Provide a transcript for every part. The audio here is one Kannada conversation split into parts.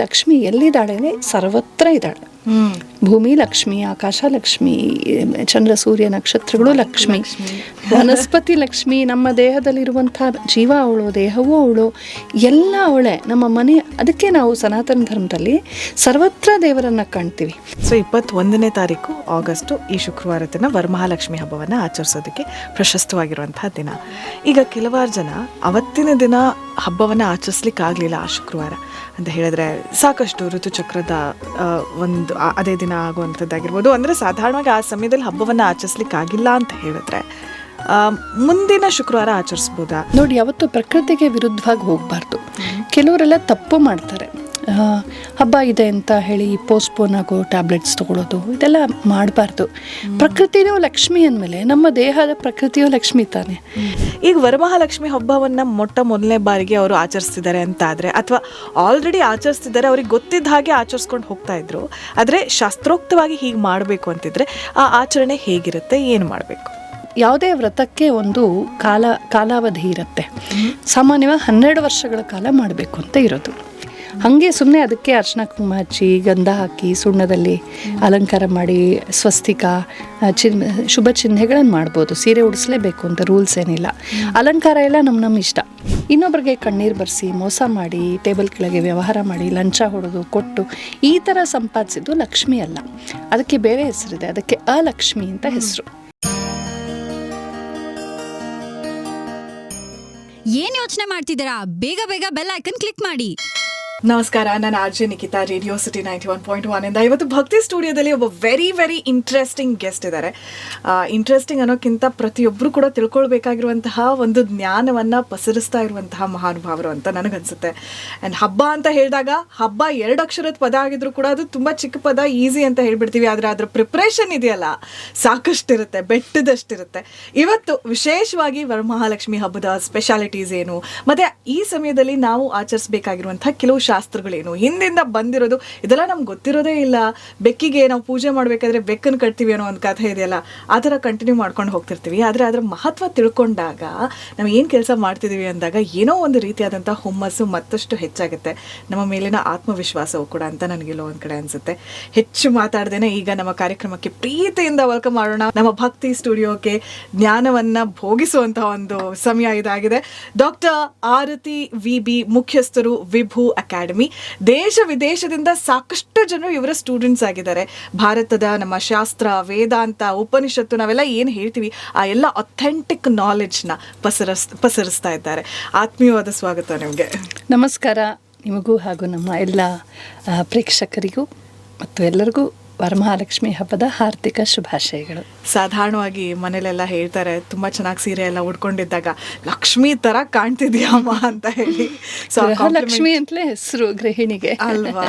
ಲಕ್ಷ್ಮಿ ಎಲ್ಲಿದ್ದಾಳೆ? ಸರ್ವತ್ರ ಇದ್ದಾಳೆ. ಭೂಮಿ ಲಕ್ಷ್ಮಿ, ಆಕಾಶ ಲಕ್ಷ್ಮಿ, ಚಂದ್ರ ಸೂರ್ಯ ನಕ್ಷತ್ರಗಳು ಲಕ್ಷ್ಮಿ, ವನಸ್ಪತಿ ಲಕ್ಷ್ಮಿ, ನಮ್ಮ ದೇಹದಲ್ಲಿರುವಂಥ ಜೀವ ಅವಳು, ದೇಹವೂ ಅವಳು, ಎಲ್ಲ ಅವಳೆ. ನಮ್ಮ ಮನೆ, ಅದಕ್ಕೆ ನಾವು ಸನಾತನ ಧರ್ಮದಲ್ಲಿ ಸರ್ವತ್ರ ದೇವರನ್ನು ಕಾಣ್ತೀವಿ. ಸೊ 21ನೇ ತಾರೀಕು ಆಗಸ್ಟು ಈ ಶುಕ್ರವಾರ ದಿನ ವರಮಹಾಲಕ್ಷ್ಮಿ ಹಬ್ಬವನ್ನು ಆಚರಿಸೋದಕ್ಕೆ ಪ್ರಶಸ್ತವಾಗಿರುವಂತಹ ದಿನ. ಈಗ ಕೆಲವಾರು ಜನ ಅವತ್ತಿನ ದಿನ ಹಬ್ಬವನ್ನು ಆಚರಿಸ್ಲಿಕ್ಕೆ ಆಗಲಿಲ್ಲ ಆ ಶುಕ್ರವಾರ ಅಂತ ಹೇಳಿದ್ರೆ ಸಾಕಷ್ಟು ಋತುಚಕ್ರದ ಒಂದು ಅದೇ ದಿನ ಆಗುವಂಥದ್ದಾಗಿರ್ಬೋದು. ಅಂದರೆ ಸಾಧಾರಣವಾಗಿ ಆ ಸಮಯದಲ್ಲಿ ಹಬ್ಬವನ್ನು ಆಚರಿಸ್ಲಿಕ್ಕೆ ಆಗಿಲ್ಲ ಅಂತ ಹೇಳಿದ್ರೆ ಮುಂದಿನ ಶುಕ್ರವಾರ ಆಚರಿಸ್ಬೋದಾ? ನೋಡಿ, ಯಾವತ್ತು ಪ್ರಕೃತಿಗೆ ವಿರುದ್ಧವಾಗಿ ಹೋಗಬಾರ್ದು. ಕೆಲವರೆಲ್ಲ ತಪ್ಪು ಮಾಡ್ತಾರೆ. ಹಬ್ಬ ಇದೆ ಅಂತ ಹೇಳಿ ಪೋಸ್ಟ್ಪೋನ್ ಆಗೋ ಟ್ಯಾಬ್ಲೆಟ್ಸ್ ತೊಗೊಳೋದು, ಇದೆಲ್ಲ ಮಾಡಬಾರ್ದು. ಪ್ರಕೃತಿನೂ ಲಕ್ಷ್ಮಿ ಅಂದಮೇಲೆ ನಮ್ಮ ದೇಹದ ಪ್ರಕೃತಿಯೂ ಲಕ್ಷ್ಮಿ ತಾನೆ. ಈಗ ವರಮಹಾಲಕ್ಷ್ಮಿ ಹಬ್ಬವನ್ನು ಮೊದಲನೇ ಬಾರಿಗೆ ಅವರು ಆಚರಿಸ್ತಿದ್ದಾರೆ ಅಂತ ಆದರೆ, ಅಥವಾ ಆಲ್ರೆಡಿ ಆಚರಿಸ್ತಿದ್ದಾರೆ, ಅವ್ರಿಗೆ ಗೊತ್ತಿದ್ದ ಹಾಗೆ ಆಚರಿಸ್ಕೊಂಡು ಹೋಗ್ತಾ ಇದ್ರು, ಆದರೆ ಶಾಸ್ತ್ರೋಕ್ತವಾಗಿ ಹೀಗೆ ಮಾಡಬೇಕು ಅಂತಿದ್ರೆ ಆ ಆಚರಣೆ ಹೇಗಿರುತ್ತೆ, ಏನು ಮಾಡಬೇಕು? ಯಾವುದೇ ವ್ರತಕ್ಕೆ ಒಂದು ಕಾಲಾವಧಿ ಇರುತ್ತೆ. ಸಾಮಾನ್ಯವಾಗಿ 12 ವರ್ಷಗಳ ಕಾಲ ಮಾಡಬೇಕು ಅಂತ ಇರೋದು. ಹಾಗೆ ಸುಮ್ಮನೆ ಅದಕ್ಕೆ ಅರ್ಶಿನ ಕುಂಕುಮ ಹಚ್ಚಿ, ಗಂಧ ಹಾಕಿ, ಸುಣ್ಣದಲ್ಲಿ ಅಲಂಕಾರ ಮಾಡಿ, ಸ್ವಸ್ತಿಕ ಶುಭ ಚಿಹ್ನೆಗಳನ್ನು ಮಾಡ್ಬೋದು. ಸೀರೆ ಉಡಿಸ್ಲೇಬೇಕು ಅಂತ ರೂಲ್ಸ್ ಏನಿಲ್ಲ. ಅಲಂಕಾರ ಎಲ್ಲ ನಮ್ಮ ಇಷ್ಟ. ಇನ್ನೊಬ್ಬರಿಗೆ ಕಣ್ಣೀರು ಬರೆಸಿ, ಮೋಸ ಮಾಡಿ, ಟೇಬಲ್ ಕೆಳಗೆ ವ್ಯವಹಾರ ಮಾಡಿ, ಲಂಚ ಹೊಡೆದು ಕೊಟ್ಟು ಈ ಥರ ಸಂಪಾದಿಸಿದ್ದು ಲಕ್ಷ್ಮಿ ಅಲ್ಲ. ಅದಕ್ಕೆ ಬೇರೆ ಹೆಸರಿದೆ, ಅದಕ್ಕೆ ಅಲಕ್ಷ್ಮಿ ಅಂತ ಹೆಸರು. ಏನ್ ಯೋಚನೆ ಮಾಡ್ತಿದ್ದೀರಾ? ಬೇಗ ಬೇಗ ಬೆಲ್ ಐಕನ್ ಕ್ಲಿಕ್ ಮಾಡಿ. ನಮಸ್ಕಾರ, ನಾನು R J Nikhita, radio city 91.1 ಇಂದ. ಇವತ್ತು ಭಕ್ತಿ ಸ್ಟುಡಿಯೋದಲ್ಲಿ ಒಬ್ಬ ವೆರಿ ಇಂಟ್ರೆಸ್ಟಿಂಗ್ ಗೆಸ್ಟ್ ಇದ್ದಾರೆ. ಇಂಟ್ರೆಸ್ಟಿಂಗ್ ಅನ್ನೋಕ್ಕಿಂತ ಪ್ರತಿಯೊಬ್ಬರು ಕೂಡ ತಿಳ್ಕೊಳ್ಬೇಕಾಗಿರುವಂತಹ ಒಂದು ಜ್ಞಾನವನ್ನು ಪಸರಿಸ್ತಾ ಇರುವಂತಹ ಮಹಾನುಭಾವರು ಅಂತ ನನಗನ್ಸುತ್ತೆ. ಆ್ಯಂಡ್ ಹಬ್ಬ ಅಂತ ಹೇಳಿದಾಗ ಹಬ್ಬ 2 ಅಕ್ಷರದ ಪದ ಆಗಿದ್ರು ಕೂಡ ಅದು ತುಂಬ ಚಿಕ್ಕ ಪದ, ಈಸಿ ಅಂತ ಹೇಳ್ಬಿಡ್ತೀವಿ. ಆದರೆ ಅದರ ಪ್ರಿಪ್ರೇಷನ್ ಇದೆಯಲ್ಲ, ಸಾಕಷ್ಟಿರುತ್ತೆ, ಬೆಟ್ಟದಷ್ಟಿರುತ್ತೆ. ಇವತ್ತು ವಿಶೇಷವಾಗಿ ವರಮಹಾಲಕ್ಷ್ಮಿ ಹಬ್ಬದ ಸ್ಪೆಷಾಲಿಟೀಸ್ ಏನು, ಮತ್ತು ಈ ಸಮಯದಲ್ಲಿ ನಾವು ಆಚರಿಸಬೇಕಾಗಿರುವಂತಹ ಕೆಲವು ಶಾಸ್ತ್ರಗಳೇನು, ಹಿಂದಿಂದ ಬಂದಿರೋದು, ಇದೆಲ್ಲ ನಮ್ಗೆ ಗೊತ್ತಿರೋದೇ ಇಲ್ಲ. ಬೆಕ್ಕಿಗೆ ನಾವು ಪೂಜೆ ಮಾಡಬೇಕಾದ್ರೆ ಬೆಕ್ಕನ್ನು ಕಟ್ತೀವಿ ಅನ್ನೋ ಒಂದು ಕಥೆ ಇದೆಯಲ್ಲ, ಆ ಥರ ಕಂಟಿನ್ಯೂ ಮಾಡ್ಕೊಂಡು ಹೋಗ್ತಿರ್ತೀವಿ. ಆದರೆ ಅದರ ಮಹತ್ವ ತಿಳ್ಕೊಂಡಾಗ, ನಾವು ಏನು ಕೆಲಸ ಮಾಡ್ತಿದ್ದೀವಿ ಅಂದಾಗ ಏನೋ ಒಂದು ರೀತಿಯಾದಂಥ ಹುಮ್ಮಸ್ಸು ಮತ್ತಷ್ಟು ಹೆಚ್ಚಾಗುತ್ತೆ. ನಮ್ಮ ಮೇಲಿನ ಆತ್ಮವಿಶ್ವಾಸವು ಕೂಡ ಅಂತ ನನಗೆಲ್ಲೋ ಒಂದು ಕಡೆ ಅನಿಸುತ್ತೆ. ಹೆಚ್ಚು ಮಾತಾಡ್ದೇನೆ ಈಗ ನಮ್ಮ ಕಾರ್ಯಕ್ರಮಕ್ಕೆ ಪ್ರೀತಿಯಿಂದ ವೆಲ್ಕಮ್ ಮಾಡೋಣ. ನಮ್ಮ ಭಕ್ತಿ ಸ್ಟುಡಿಯೋಕ್ಕೆ ಜ್ಞಾನವನ್ನು ಭೋಗಿಸುವಂತಹ ಒಂದು ಸಮಯ ಇದಾಗಿದೆ. ಡಾಕ್ಟರ್ ಆರತಿ ವಿ.ಬಿ. ಮುಖ್ಯಸ್ಥರು, ವಿಭು ಅಕಾಡೆಮಿ. ದೇಶ ವಿದೇಶದಿಂದ ಸಾಕಷ್ಟು ಜನರು ಇವರ ಸ್ಟೂಡೆಂಟ್ಸ್ ಆಗಿದ್ದಾರೆ. ಭಾರತದ ನಮ್ಮ ಶಾಸ್ತ್ರ, ವೇದಾಂತ, ಉಪನಿಷತ್ತು, ನಾವೆಲ್ಲ ಏನು ಹೇಳ್ತೀವಿ ಆ ಎಲ್ಲ ಅಥೆಂಟಿಕ್ ನಾಲೆಡ್ಜ್ನ ಪಸರಿಸ್ತಾ ಇದ್ದಾರೆ. ಆತ್ಮೀಯವಾದ ಸ್ವಾಗತ ನಿಮಗೆ. ನಮಸ್ಕಾರ ನಿಮಗೂ ಹಾಗೂ ನಮ್ಮ ಎಲ್ಲ ಪ್ರೇಕ್ಷಕರಿಗೂ ಮತ್ತು ಎಲ್ಲರಿಗೂ ವರಮಹಾಲಕ್ಷ್ಮಿ ಹಬ್ಬದ ಹಾರ್ದಿಕ ಶುಭಾಶಯಗಳು. ಸಾಧಾರಣವಾಗಿ ಮನೇಲೆಲ್ಲ ಹೇಳ್ತಾರೆ, ತುಂಬ ಚೆನ್ನಾಗಿ ಸೀರೆ ಎಲ್ಲ ಉಡ್ಕೊಂಡಿದ್ದಾಗ ಲಕ್ಷ್ಮಿ ಥರ ಕಾಣ್ತಿದ್ಯಮ್ಮ ಅಂತ ಹೇಳಿ. ಸೊ ಲಕ್ಷ್ಮಿ ಅಂತಲೇ ಹೆಸರು ಗೃಹಿಣಿಗೆ ಅಲ್ವಾ?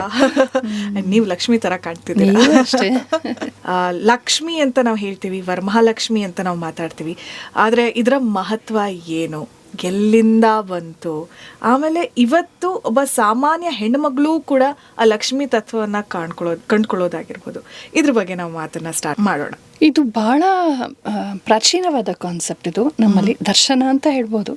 ನೀವು ಲಕ್ಷ್ಮಿ ಥರ ಕಾಣ್ತಿದ್ದೀರಾ ಅಷ್ಟೇ. ಲಕ್ಷ್ಮಿ ಅಂತ ನಾವು ಹೇಳ್ತೀವಿ, ವರಮಹಾಲಕ್ಷ್ಮಿ ಅಂತ ನಾವು ಮಾತಾಡ್ತೀವಿ. ಆದರೆ ಇದರ ಮಹತ್ವ ಏನು, ಎಲ್ಲಿಂದ ಬಂತು, ಆಮೇಲೆ ಇವತ್ತು ಒಬ್ಬ ಸಾಮಾನ್ಯ ಹೆಣ್ಮಗಳು ಕೂಡ ಆ ಲಕ್ಷ್ಮಿ ತತ್ವವನ್ನು ಕಂಡುಕೊಳ್ಳೋದಾಗಿರ್ಬೋದು, ಇದ್ರ ಬಗ್ಗೆ ನಾವು ಮಾತನ್ನ ಸ್ಟಾರ್ಟ್ ಮಾಡೋಣ. ಇದು ಬಹಳ ಪ್ರಾಚೀನವಾದ ಕಾನ್ಸೆಪ್ಟ್. ಇದು ನಮ್ಮಲ್ಲಿ ದರ್ಶನ ಅಂತ ಹೇಳ್ಬೋದು.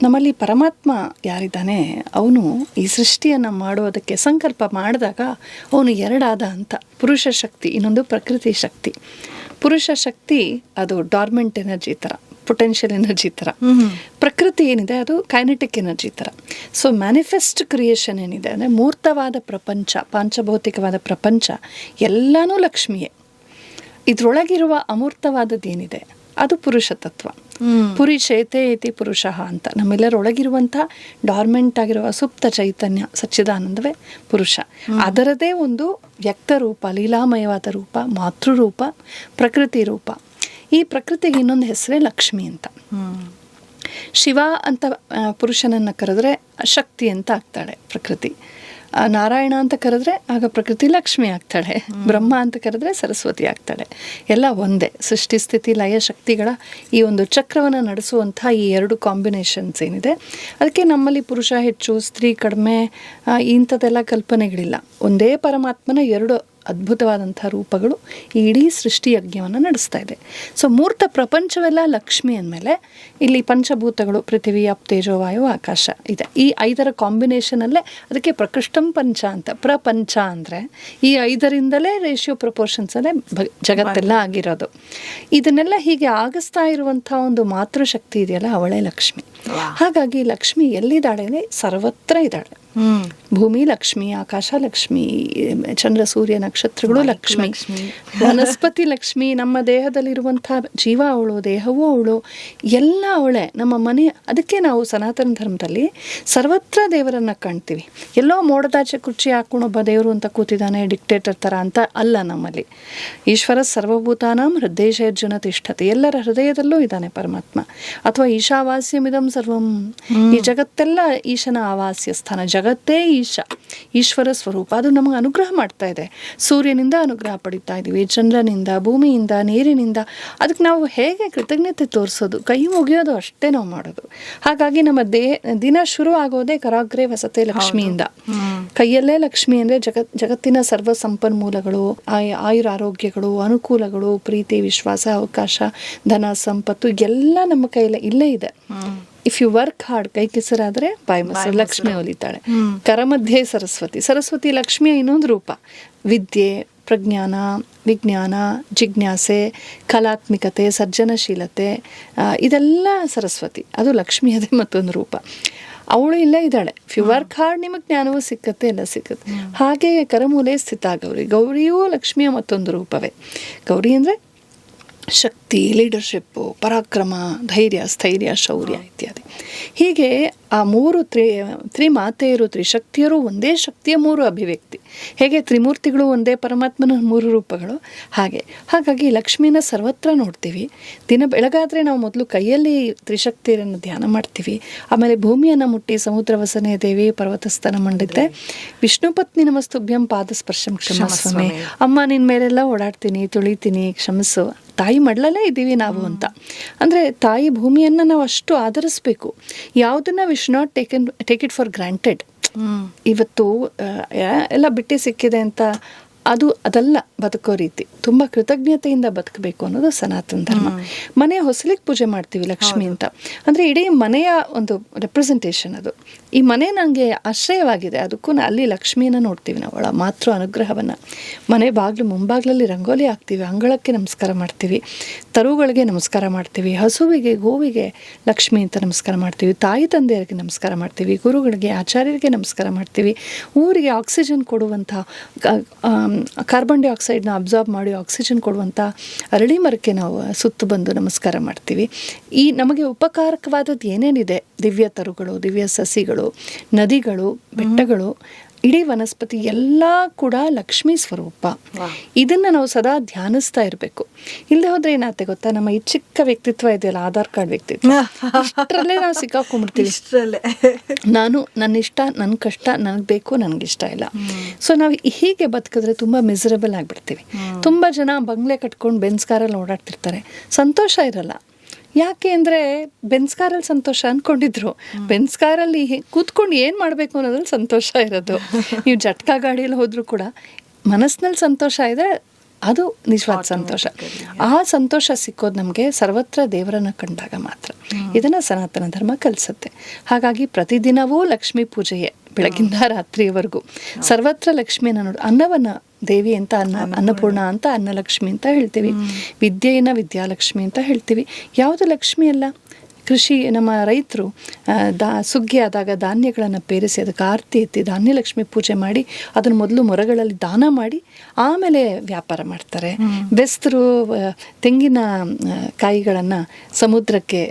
ನಮ್ಮಲ್ಲಿ ಪರಮಾತ್ಮ ಯಾರಿದ್ದಾನೆ, ಅವನು ಈ ಸೃಷ್ಟಿಯನ್ನು ಮಾಡೋದಕ್ಕೆ ಸಂಕಲ್ಪ ಮಾಡಿದಾಗ ಅವನು ಎರಡಾದ ಅಂತ. ಪುರುಷ ಶಕ್ತಿ, ಇನ್ನೊಂದು ಪ್ರಕೃತಿ ಶಕ್ತಿ. ಪುರುಷ ಶಕ್ತಿ ಅದು ಡಾರ್ಮೆಂಟ್ ಎನರ್ಜಿ ಥರ, ಪೊಟೆನ್ಷಿಯಲ್ ಎನರ್ಜಿ ಥರ. ಪ್ರಕೃತಿ ಏನಿದೆ ಅದು ಕೈನೆಟಿಕ್ ಎನರ್ಜಿ ಥರ. ಸೊ ಮ್ಯಾನಿಫೆಸ್ಟ್ ಕ್ರಿಯೇಷನ್ ಏನಿದೆ ಅಂದರೆ ಮೂರ್ತವಾದ ಪ್ರಪಂಚ, ಪಾಂಚಭೌತಿಕವಾದ ಪ್ರಪಂಚ ಎಲ್ಲನೂ ಲಕ್ಷ್ಮಿಯೇ. ಇದರೊಳಗಿರುವ ಅಮೂರ್ತವಾದದ್ದೇನಿದೆ ಅದು ಪುರುಷ ತತ್ವ. ಪುರಿ ಚೇತೆ ಇತಿ ಪುರುಷ ಅಂತ. ನಮ್ಮೆಲ್ಲರೊಳಗಿರುವಂಥ ಡಾರ್ಮೆಂಟ್ ಆಗಿರುವ ಸುಪ್ತ ಚೈತನ್ಯ ಸಚ್ಚಿದಾನಂದವೇ ಪುರುಷ. ಅದರದೇ ಒಂದು ವ್ಯಕ್ತರೂಪ, ಲೀಲಾಮಯವಾದ ರೂಪ, ಮಾತೃರೂಪ, ಪ್ರಕೃತಿ ರೂಪ. ಈ ಪ್ರಕೃತಿಗೆ ಇನ್ನೊಂದು ಹೆಸರೇ ಲಕ್ಷ್ಮಿ ಅಂತ. ಶಿವ ಅಂತ ಪುರುಷನನ್ನು ಕರೆದ್ರೆ ಶಕ್ತಿ ಅಂತ ಆಗ್ತಾಳೆ ಪ್ರಕೃತಿ. ನಾರಾಯಣ ಅಂತ ಕರೆದ್ರೆ ಆಗ ಪ್ರಕೃತಿ ಲಕ್ಷ್ಮಿ ಆಗ್ತಾಳೆ. ಬ್ರಹ್ಮ ಅಂತ ಕರೆದ್ರೆ ಸರಸ್ವತಿ ಆಗ್ತಾಳೆ. ಎಲ್ಲ ಒಂದೇ. ಸೃಷ್ಟಿ ಸ್ಥಿತಿ ಲಯ ಶಕ್ತಿಗಳ ಈ ಒಂದು ಚಕ್ರವನ್ನು ನಡೆಸುವಂಥ ಈ 2 ಕಾಂಬಿನೇಷನ್ಸ್ ಏನಿದೆ, ಅದಕ್ಕೆ ನಮ್ಮಲ್ಲಿ ಪುರುಷ ಹೆಚ್ಚು, ಸ್ತ್ರೀ ಕಡಿಮೆ, ಇಂಥದ್ದೆಲ್ಲ ಕಲ್ಪನೆಗಳಿಲ್ಲ. ಒಂದೇ ಪರಮಾತ್ಮನ 2 ಅದ್ಭುತವಾದಂಥ ರೂಪಗಳು ಈ ಇಡೀ ಸೃಷ್ಟಿ ಯಜ್ಞವನ್ನು ನಡೆಸ್ತಾ ಇದೆ. ಸೊ ಮೂರ್ತ ಪ್ರಪಂಚವೆಲ್ಲ ಲಕ್ಷ್ಮಿ ಅಂದಮೇಲೆ ಇಲ್ಲಿ ಪಂಚಭೂತಗಳು ಪೃಥ್ವಿ ಅಪ್ ತೇಜೋ ವಾಯು ಆಕಾಶ ಇದೆ. ಈ 5ರ ಕಾಂಬಿನೇಷನಲ್ಲೇ ಅದಕ್ಕೆ ಪ್ರಕೃಷ್ಟಂ ಪಂಚ ಅಂತ. ಪ್ರಪಂಚ ಅಂದರೆ ಈ 5ರಿಂದಲೇ ರೇಷಿಯೋ ಪ್ರಪೋರ್ಷನ್ಸಲ್ಲೇ ಜಗತ್ತೆಲ್ಲ ಆಗಿರೋದು. ಇದನ್ನೆಲ್ಲ ಹೀಗೆ ಆಗಿಸ್ತಾ ಇರುವಂಥ ಒಂದು ಮಾತೃಶಕ್ತಿ ಇದೆಯಲ್ಲ, ಅವಳೇ ಲಕ್ಷ್ಮಿ. ಹಾಗಾಗಿ ಲಕ್ಷ್ಮಿ ಎಲ್ಲಿದ್ದಾಳೆ ಅಂದರೆ ಸರ್ವತ್ರ ಇದ್ದಾಳೆ. ಭೂಮಿ ಲಕ್ಷ್ಮಿ, ಆಕಾಶ ಲಕ್ಷ್ಮಿ, ಚಂದ್ರ ಸೂರ್ಯ ನಕ್ಷತ್ರಗಳು ಲಕ್ಷ್ಮಿ, ವನಸ್ಪತಿ ಲಕ್ಷ್ಮಿ, ನಮ್ಮ ದೇಹದಲ್ಲಿರುವಂಥ ಜೀವ ಅವಳು, ದೇಹವೂ ಅವಳು, ಎಲ್ಲ ಅವಳೇ. ನಮ್ಮ ಮನೆ, ಅದಕ್ಕೆ ನಾವು ಸನಾತನ ಧರ್ಮದಲ್ಲಿ ಸರ್ವತ್ರ ದೇವರನ್ನು ಕಾಣ್ತೀವಿ. ಎಲ್ಲೋ ಮೋಡದಾಚೆ ಕುರ್ಚಿ ಹಾಕೊಂಡೊಬ್ಬ ದೇವರು ಅಂತ ಕೂತಿದ್ದಾನೆ ಡಿಕ್ಟೇಟರ್ ಥರ ಅಂತ ಅಲ್ಲ. ನಮ್ಮಲ್ಲಿ ಈಶ್ವರ ಸರ್ವಭೂತಾನಾಂ ಹೃದಯೇಶರ್ಜುನ ತಿಷ್ಠತೆ, ಎಲ್ಲರ ಹೃದಯದಲ್ಲೂ ಇದ್ದಾನೆ ಪರಮಾತ್ಮ. ಅಥವಾ ಈಶಾವಾಸ್ಯಮಿದಂ ಸರ್ವಂ, ಈ ಜಗತ್ತೆಲ್ಲ ಈಶನ ಆವಾಸ್ಯ ಸ್ಥಾನ, ಜಗತ್ತೇ ಈಶ್ವರ ಸ್ವರೂಪ. ಅದು ನಮಗೆ ಅನುಗ್ರಹ ಮಾಡ್ತಾ ಇದೆ. ಸೂರ್ಯನಿಂದ ಅನುಗ್ರಹ ಪಡಿತಾ ಇದ್ದೀವಿ, ಚಂದ್ರನಿಂದ, ಭೂಮಿಯಿಂದ, ನೀರಿನಿಂದ. ಅದಕ್ಕೆ ನಾವು ಹೇಗೆ ಕೃತಜ್ಞತೆ ತೋರಿಸೋದು, ಕೈ ಮುಗಿಯೋದು ಅಷ್ಟೇ ನಾವು ಮಾಡೋದು. ಹಾಗಾಗಿ ನಮ್ಮ ದಿನ ಶುರು ಆಗೋದೇ ಕರಾಗ್ರೆ ವಸತೆ ಲಕ್ಷ್ಮಿಯಿಂದ. ಕೈಯಲ್ಲೇ ಲಕ್ಷ್ಮಿ ಅಂದರೆ ಜಗತ್ತಿನ ಸರ್ವ ಸಂಪನ್ಮೂಲಗಳು, ಆಯುರ ಆರೋಗ್ಯಗಳು, ಅನುಕೂಲಗಳು, ಪ್ರೀತಿ, ವಿಶ್ವಾಸ, ಅವಕಾಶ, ಧನ, ಸಂಪತ್ತು ಎಲ್ಲ ನಮ್ಮ ಕೈಯಲ್ಲೇ ಇಲ್ಲೇ ಇದೆ. ಇಫ್ ಯು ವರ್ಕ್ ಹಾರ್ಡ್, ಕೈ ಕೆಸರಾದರೆ ಬಾಯಿ ಮೊಸರು, ಲಕ್ಷ್ಮಿ ಒಲಿತಾಳೆ. ಕರಮಧ್ಯೆ ಸರಸ್ವತಿ, ಸರಸ್ವತಿ ಲಕ್ಷ್ಮಿಯ ಇನ್ನೊಂದು ರೂಪ. ವಿದ್ಯೆ, ಪ್ರಜ್ಞಾನ, ವಿಜ್ಞಾನ, ಜಿಜ್ಞಾಸೆ, ಕಲಾತ್ಮಿಕತೆ, ಸರ್ಜನಶೀಲತೆ, ಇದೆಲ್ಲ ಸರಸ್ವತಿ. ಅದು ಲಕ್ಷ್ಮಿಯದೇ ಮತ್ತೊಂದು ರೂಪ. ಅವಳು ಇಲ್ಲೇ ಇದ್ದಾಳೆ. ಇಫ್ ಯು ವರ್ಕ್ ಹಾರ್ಡ್ ನಿಮಗೆ ಜ್ಞಾನವೂ ಸಿಕ್ಕತ್ತೆ, ಎಲ್ಲ ಸಿಕ್ಕತ್ತೆ. ಹಾಗೆ ಕರಮೂಲೆ ಸ್ಥಿತ ಗೌರಿ, ಗೌರಿಯೂ ಲಕ್ಷ್ಮಿಯ ಮತ್ತೊಂದು ರೂಪವೇ. ಗೌರಿ ಅಂದರೆ ಶಕ್ತಿ, ಲೀಡರ್ಶಿಪ್ಪು, ಪರಾಕ್ರಮ, ಧೈರ್ಯ, ಸ್ಥೈರ್ಯ, ಶೌರ್ಯ ಇತ್ಯಾದಿ. ಹೀಗೆ ಆ 3 ತ್ರಿಮಾತೆಯರು, ತ್ರಿಶಕ್ತಿಯರು ಒಂದೇ ಶಕ್ತಿಯ 3 ಅಭಿವ್ಯಕ್ತಿ. ಹೇಗೆ ತ್ರಿಮೂರ್ತಿಗಳು ಒಂದೇ ಪರಮಾತ್ಮನ 3 ರೂಪಗಳು, ಹಾಗಾಗಿ ಲಕ್ಷ್ಮಿನ ಸರ್ವತ್ರ ನೋಡ್ತೀವಿ. ದಿನ ಬೆಳಗಾದರೆ ನಾವು ಮೊದಲು ಕೈಯಲ್ಲಿ ತ್ರಿಶಕ್ತಿಯರನ್ನು ಧ್ಯಾನ ಮಾಡ್ತೀವಿ. ಆಮೇಲೆ ಭೂಮಿಯನ್ನು ಮುಟ್ಟಿ ಸಮುದ್ರ ವಸನೆ ದೇವಿ ಪರ್ವತಸ್ಥನ ಮಂಡಿದ್ದೆ, ವಿಷ್ಣು ಪತ್ನಿ ನಮಸ್ತುಭ್ಯಂ ಪಾದಸ್ಪರ್ಶಂ ಕ್ಷಮಸ್ವಮೆ, ಅಮ್ಮ ನಿನ್ನ ಮೇಲೆಲ್ಲ ಓಡಾಡ್ತೀನಿ, ತುಳಿತೀನಿ, ಕ್ಷಮಿಸು. ತಾಯಿ ಮಡ್ಲಲ್ಲೇ ಇದ್ದೀವಿ ನಾವು ಅಂತ. ಅಂದರೆ ತಾಯಿ ಭೂಮಿಯನ್ನು ನಾವು ಅಷ್ಟು ಆಧರಿಸ್ಬೇಕು. ಯಾವುದನ್ನು we should not take it for granted. ಇವತ್ತು ಎಲ್ಲ ಬಿಟ್ಟು ಸಿಕ್ಕಿದೆ ಅಂತ ಅದಲ್ಲ ಬದುಕೋ ರೀತಿ. ತುಂಬ ಕೃತಜ್ಞತೆಯಿಂದ ಬದುಕಬೇಕು ಅನ್ನೋದು ಸನಾತನ ಧರ್ಮ. ಮನೆ ಹೊಸಲಿಗೆ ಪೂಜೆ ಮಾಡ್ತೀವಿ ಲಕ್ಷ್ಮಿ ಅಂತ. ಅಂದರೆ ಇಡೀ ಮನೆಯ ಒಂದು ರೆಪ್ರೆಸೆಂಟೇಷನ್ ಅದು. ಈ ಮನೆ ನನಗೆ ಆಶ್ರಯವಾಗಿದೆ, ಅದಕ್ಕೂ ಅಲ್ಲಿ ಲಕ್ಷ್ಮಿಯನ್ನು ನೋಡ್ತೀವಿ ನಾವು, ಅವಳ ಮಾತೃ ಅನುಗ್ರಹವನ್ನು. ಮನೆ ಬಾಗಿಲು ಮುಂಬಾಗ್ಲಲ್ಲಿ ರಂಗೋಲಿ ಹಾಕ್ತೀವಿ, ಅಂಗಳಕ್ಕೆ ನಮಸ್ಕಾರ ಮಾಡ್ತೀವಿ, ತರುಗಳಿಗೆ ನಮಸ್ಕಾರ ಮಾಡ್ತೀವಿ, ಹಸುವಿಗೆ, ಗೋವಿಗೆ ಲಕ್ಷ್ಮಿ ಅಂತ ನಮಸ್ಕಾರ ಮಾಡ್ತೀವಿ, ತಾಯಿ ತಂದೆಯರಿಗೆ ನಮಸ್ಕಾರ ಮಾಡ್ತೀವಿ, ಗುರುಗಳಿಗೆ, ಆಚಾರ್ಯರಿಗೆ ನಮಸ್ಕಾರ ಮಾಡ್ತೀವಿ, ಊರಿಗೆ ಆಕ್ಸಿಜನ್ ಕೊಡುವಂಥ, ಕಾರ್ಬನ್ ಡೈಆಕ್ಸೈಡ್ನ ಅಬ್ಸಾರ್ಬ್ ಮಾಡಿ ಆಕ್ಸಿಜನ್ ಕೊಡುವಂಥ ಅರಳಿ ಮರಕ್ಕೆ ನಾವು ಸುತ್ತು ಬಂದು ನಮಸ್ಕಾರ ಮಾಡ್ತೀವಿ. ಈ ನಮಗೆ ಉಪಕಾರಕವಾದದ್ದು ಏನೇನಿದೆ, ದಿವ್ಯ ತರುಗಳು, ದಿವ್ಯ ಸಸಿಗಳು, ನದಿಗಳು, ಬೆಟ್ಟಗಳು, ಇಡೀ ವನಸ್ಪತಿ ಎಲ್ಲ ಕೂಡ ಲಕ್ಷ್ಮೀ ಸ್ವರೂಪ. ಇದನ್ನು ನಾವು ಸದಾ ಧ್ಯಾನಿಸ್ತಾ ಇರಬೇಕು. ಇಲ್ಲದೆ ಹೋದರೆ ಏನಾಗುತ್ತೆ ಗೊತ್ತಾ, ನಮ್ಮ ಈ ಚಿಕ್ಕ ವ್ಯಕ್ತಿತ್ವ ಇದೆಯಲ್ಲ, ಆಧಾರ್ ಕಾರ್ಡ್ ವ್ಯಕ್ತಿತ್ವ, ಅಷ್ಟರಲ್ಲೇ ನಾವು ಸಿಕ್ಕಾಕೊಂಡ್ಬಿಡ್ತೀವಿ. ನಾನು, ನನ್ನ ಇಷ್ಟ, ನನ್ನ ಕಷ್ಟ, ನನಗೆ ಬೇಕು, ನನಗಿಷ್ಟ ಇಲ್ಲ. ಸೊ ನಾವು ಹೀಗೆ ಬದುಕಿದ್ರೆ ತುಂಬ ಮಿಸರಬಲ್ ಆಗಿಬಿಡ್ತೀವಿ. ತುಂಬ ಜನ ಬಂಗ್ಲೆ ಕಟ್ಕೊಂಡು ಬೆನ್ಸ್ ಕಾರಲ್ಲಿ ಓಡಾಡ್ತಿರ್ತಾರೆ, ಸಂತೋಷ ಇರಲ್ಲ. ಯಾಕೆ ಅಂದರೆ ಬೆನ್ಸ್ ಕಾರಲ್ಲಿ ಸಂತೋಷ ಅಂದ್ಕೊಂಡಿದ್ರು, ಬೆನ್ಸ್ ಕಾರಲ್ಲಿ ಕೂತ್ಕೊಂಡು ಏನು ಮಾಡಬೇಕು ಅನ್ನೋದ್ರಲ್ಲಿ ಸಂತೋಷ ಇರೋದು. ನೀವು ಜಟ್ಕಾ ಗಾಡಿಯಲ್ಲಿ ಹೋದರೂ ಕೂಡ ಮನಸ್ಸಿನಲ್ಲಿ ಸಂತೋಷ ಇದೆ, ಅದು ನಿಜವಾದ ಸಂತೋಷ. ಆ ಸಂತೋಷ ಸಿಕ್ಕೋದು ನಮಗೆ ಸರ್ವತ್ರ ದೇವರನ್ನು ಕಂಡಾಗ ಮಾತ್ರ. ಇದನ್ನು ಸನಾತನ ಧರ್ಮ ಕಲಿಸುತ್ತೆ. ಹಾಗಾಗಿ ಪ್ರತಿದಿನವೂ ಲಕ್ಷ್ಮೀ ಪೂಜೆಯೇ, ಬೆಳಗಿಂದ ರಾತ್ರಿಯವರೆಗೂ ಸರ್ವತ್ರ ಲಕ್ಷ್ಮಿಯನ್ನು ನೋಡು. ಅನ್ನವನ್ನು ದೇವಿ ಅಂತ, ಅನ್ನಪೂರ್ಣ ಅಂತ, ಅನ್ನಲಕ್ಷ್ಮಿ ಅಂತ ಹೇಳ್ತೀವಿ. ವಿದ್ಯೆಯನ್ನು ವಿದ್ಯಾಲಕ್ಷ್ಮಿ ಅಂತ ಹೇಳ್ತೀವಿ. ಯಾವುದು ಲಕ್ಷ್ಮಿ ಅಲ್ಲ? ಕೃಷಿ, ನಮ್ಮ ರೈತರು ಸುಗ್ಗಿ ಆದಾಗ ಧಾನ್ಯಗಳನ್ನು ಪೇರಿಸಿ ಅದಕ್ಕೆ ಆರತಿ ಎತ್ತಿ ಧಾನ್ಯಲಕ್ಷ್ಮಿ ಪೂಜೆ ಮಾಡಿ ಅದನ್ನು ಮೊದಲು ಮೊರಗಳಲ್ಲಿ ದಾನ ಮಾಡಿ ಆಮೇಲೆ ವ್ಯಾಪಾರ ಮಾಡ್ತಾರೆ. ಬೆಸ್ತರು ತೆಂಗಿನ ಕಾಯಿಗಳನ್ನು ಸಮುದ್ರಕ್ಕೆ,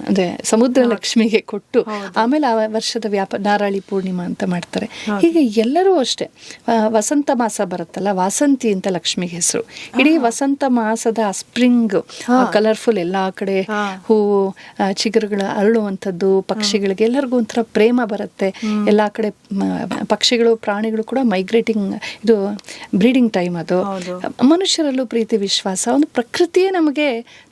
ಅಂದರೆ ಸಮುದ್ರ ಲಕ್ಷ್ಮಿಗೆ ಕೊಟ್ಟು ಆಮೇಲೆ ಆ ವರ್ಷದ ನಾರಾಳಿ ಪೂರ್ಣಿಮಾ ಅಂತ ಮಾಡ್ತಾರೆ. ಹೀಗೆ ಎಲ್ಲರೂ ಅಷ್ಟೇ. ವಸಂತ ಮಾಸ ಬರುತ್ತಲ್ಲ, ವಾಸಂತಿ ಅಂತ ಲಕ್ಷ್ಮಿಗೆ ಹೆಸರು. ಇಡೀ ವಸಂತ ಮಾಸದ ಸ್ಪ್ರಿಂಗ್ ಕಲರ್ಫುಲ್, ಎಲ್ಲ ಕಡೆ ಹೂವು, ಚಿಗುರುಗಳ ಅರಳುವಂಥದ್ದು, ಪಕ್ಷಿಗಳಿಗೆ ಎಲ್ಲರಿಗೂ ಒಂಥರ ಪ್ರೇಮ ಬರುತ್ತೆ. ಎಲ್ಲ ಕಡೆ ಪಕ್ಷಿಗಳು ಪ್ರಾಣಿಗಳು ಕೂಡ ಮೈಗ್ರೇಟಿಂಗ್, ಇದು ಬ್ರೀಡಿಂಗ್ ಟೈಮ್ ಅದು. ಮನುಷ್ಯರಲ್ಲೂ ಪ್ರೀತಿ ವಿಶ್ವಾಸ, ಒಂದು ಪ್ರಕೃತಿಯೇ ನಮಗೆ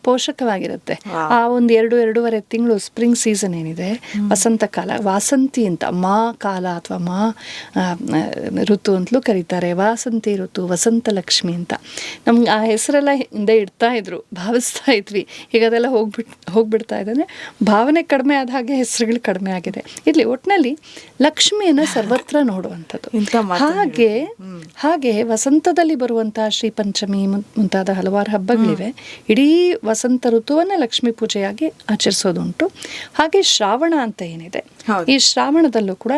ಪೋಷಕವಾಗಿರುತ್ತೆ. ಆ ಒಂದು 2-2.5 ತಿಂಗಳು ಸ್ಪ್ರಿಂಗ್ ಸೀಸನ್ ಏನಿದೆ, ವಸಂತ ಕಾಲ, ವಾಸಂತಿ ಅಂತ ಮಾ ಕಾಲ ಅಥವಾ ಮಾ ಋತು ಅಂತಲೂ ಕರೀತಾರೆ. ವಾಸಂತಿ ಋತು, ವಸಂತ ಲಕ್ಷ್ಮಿ ಅಂತ ನಮ್ಗೆ ಆ ಹೆಸರೆಲ್ಲ ಹಿಂದೆ ಇಡ್ತಾ ಇದ್ರು, ಭಾವಿಸ್ತಾ ಇದ್ವಿ. ಈಗ ಅದೆಲ್ಲ ಹೋಗ್ಬಿಡ್ತಾ ಇದ್ದಾನೆ. ಭಾವನೆ ಕಡಿಮೆ ಆದ ಹಾಗೆ ಹೆಸರುಗಳು ಕಡಿಮೆ ಆಗಿದೆ. ಇಲ್ಲಿ ಒಟ್ಟಿನಲ್ಲಿ ಲಕ್ಷ್ಮಿಯನ್ನು ಸರ್ವತ್ರ ನೋಡುವಂಥದ್ದು. ಹಾಗೆ ವಸಂತದಲ್ಲಿ ಬರುವಂತಹ ಶ್ರೀ ಪಂಚಮಿ ಮುಂತಾದ ಹಲವಾರು ಹಬ್ಬಗಳಿವೆ. ಇಡೀ ವಸಂತ ಋತುವನ್ನ ಲಕ್ಷ್ಮೀ ಪೂಜೆಯಾಗಿ ಆಚರಿಸೋದುಂಟು. ಹಾಗೆ ಶ್ರಾವಣ ಅಂತ ಏನಿದೆ, ಈ ಶ್ರಾವಣದಲ್ಲೂ ಕೂಡ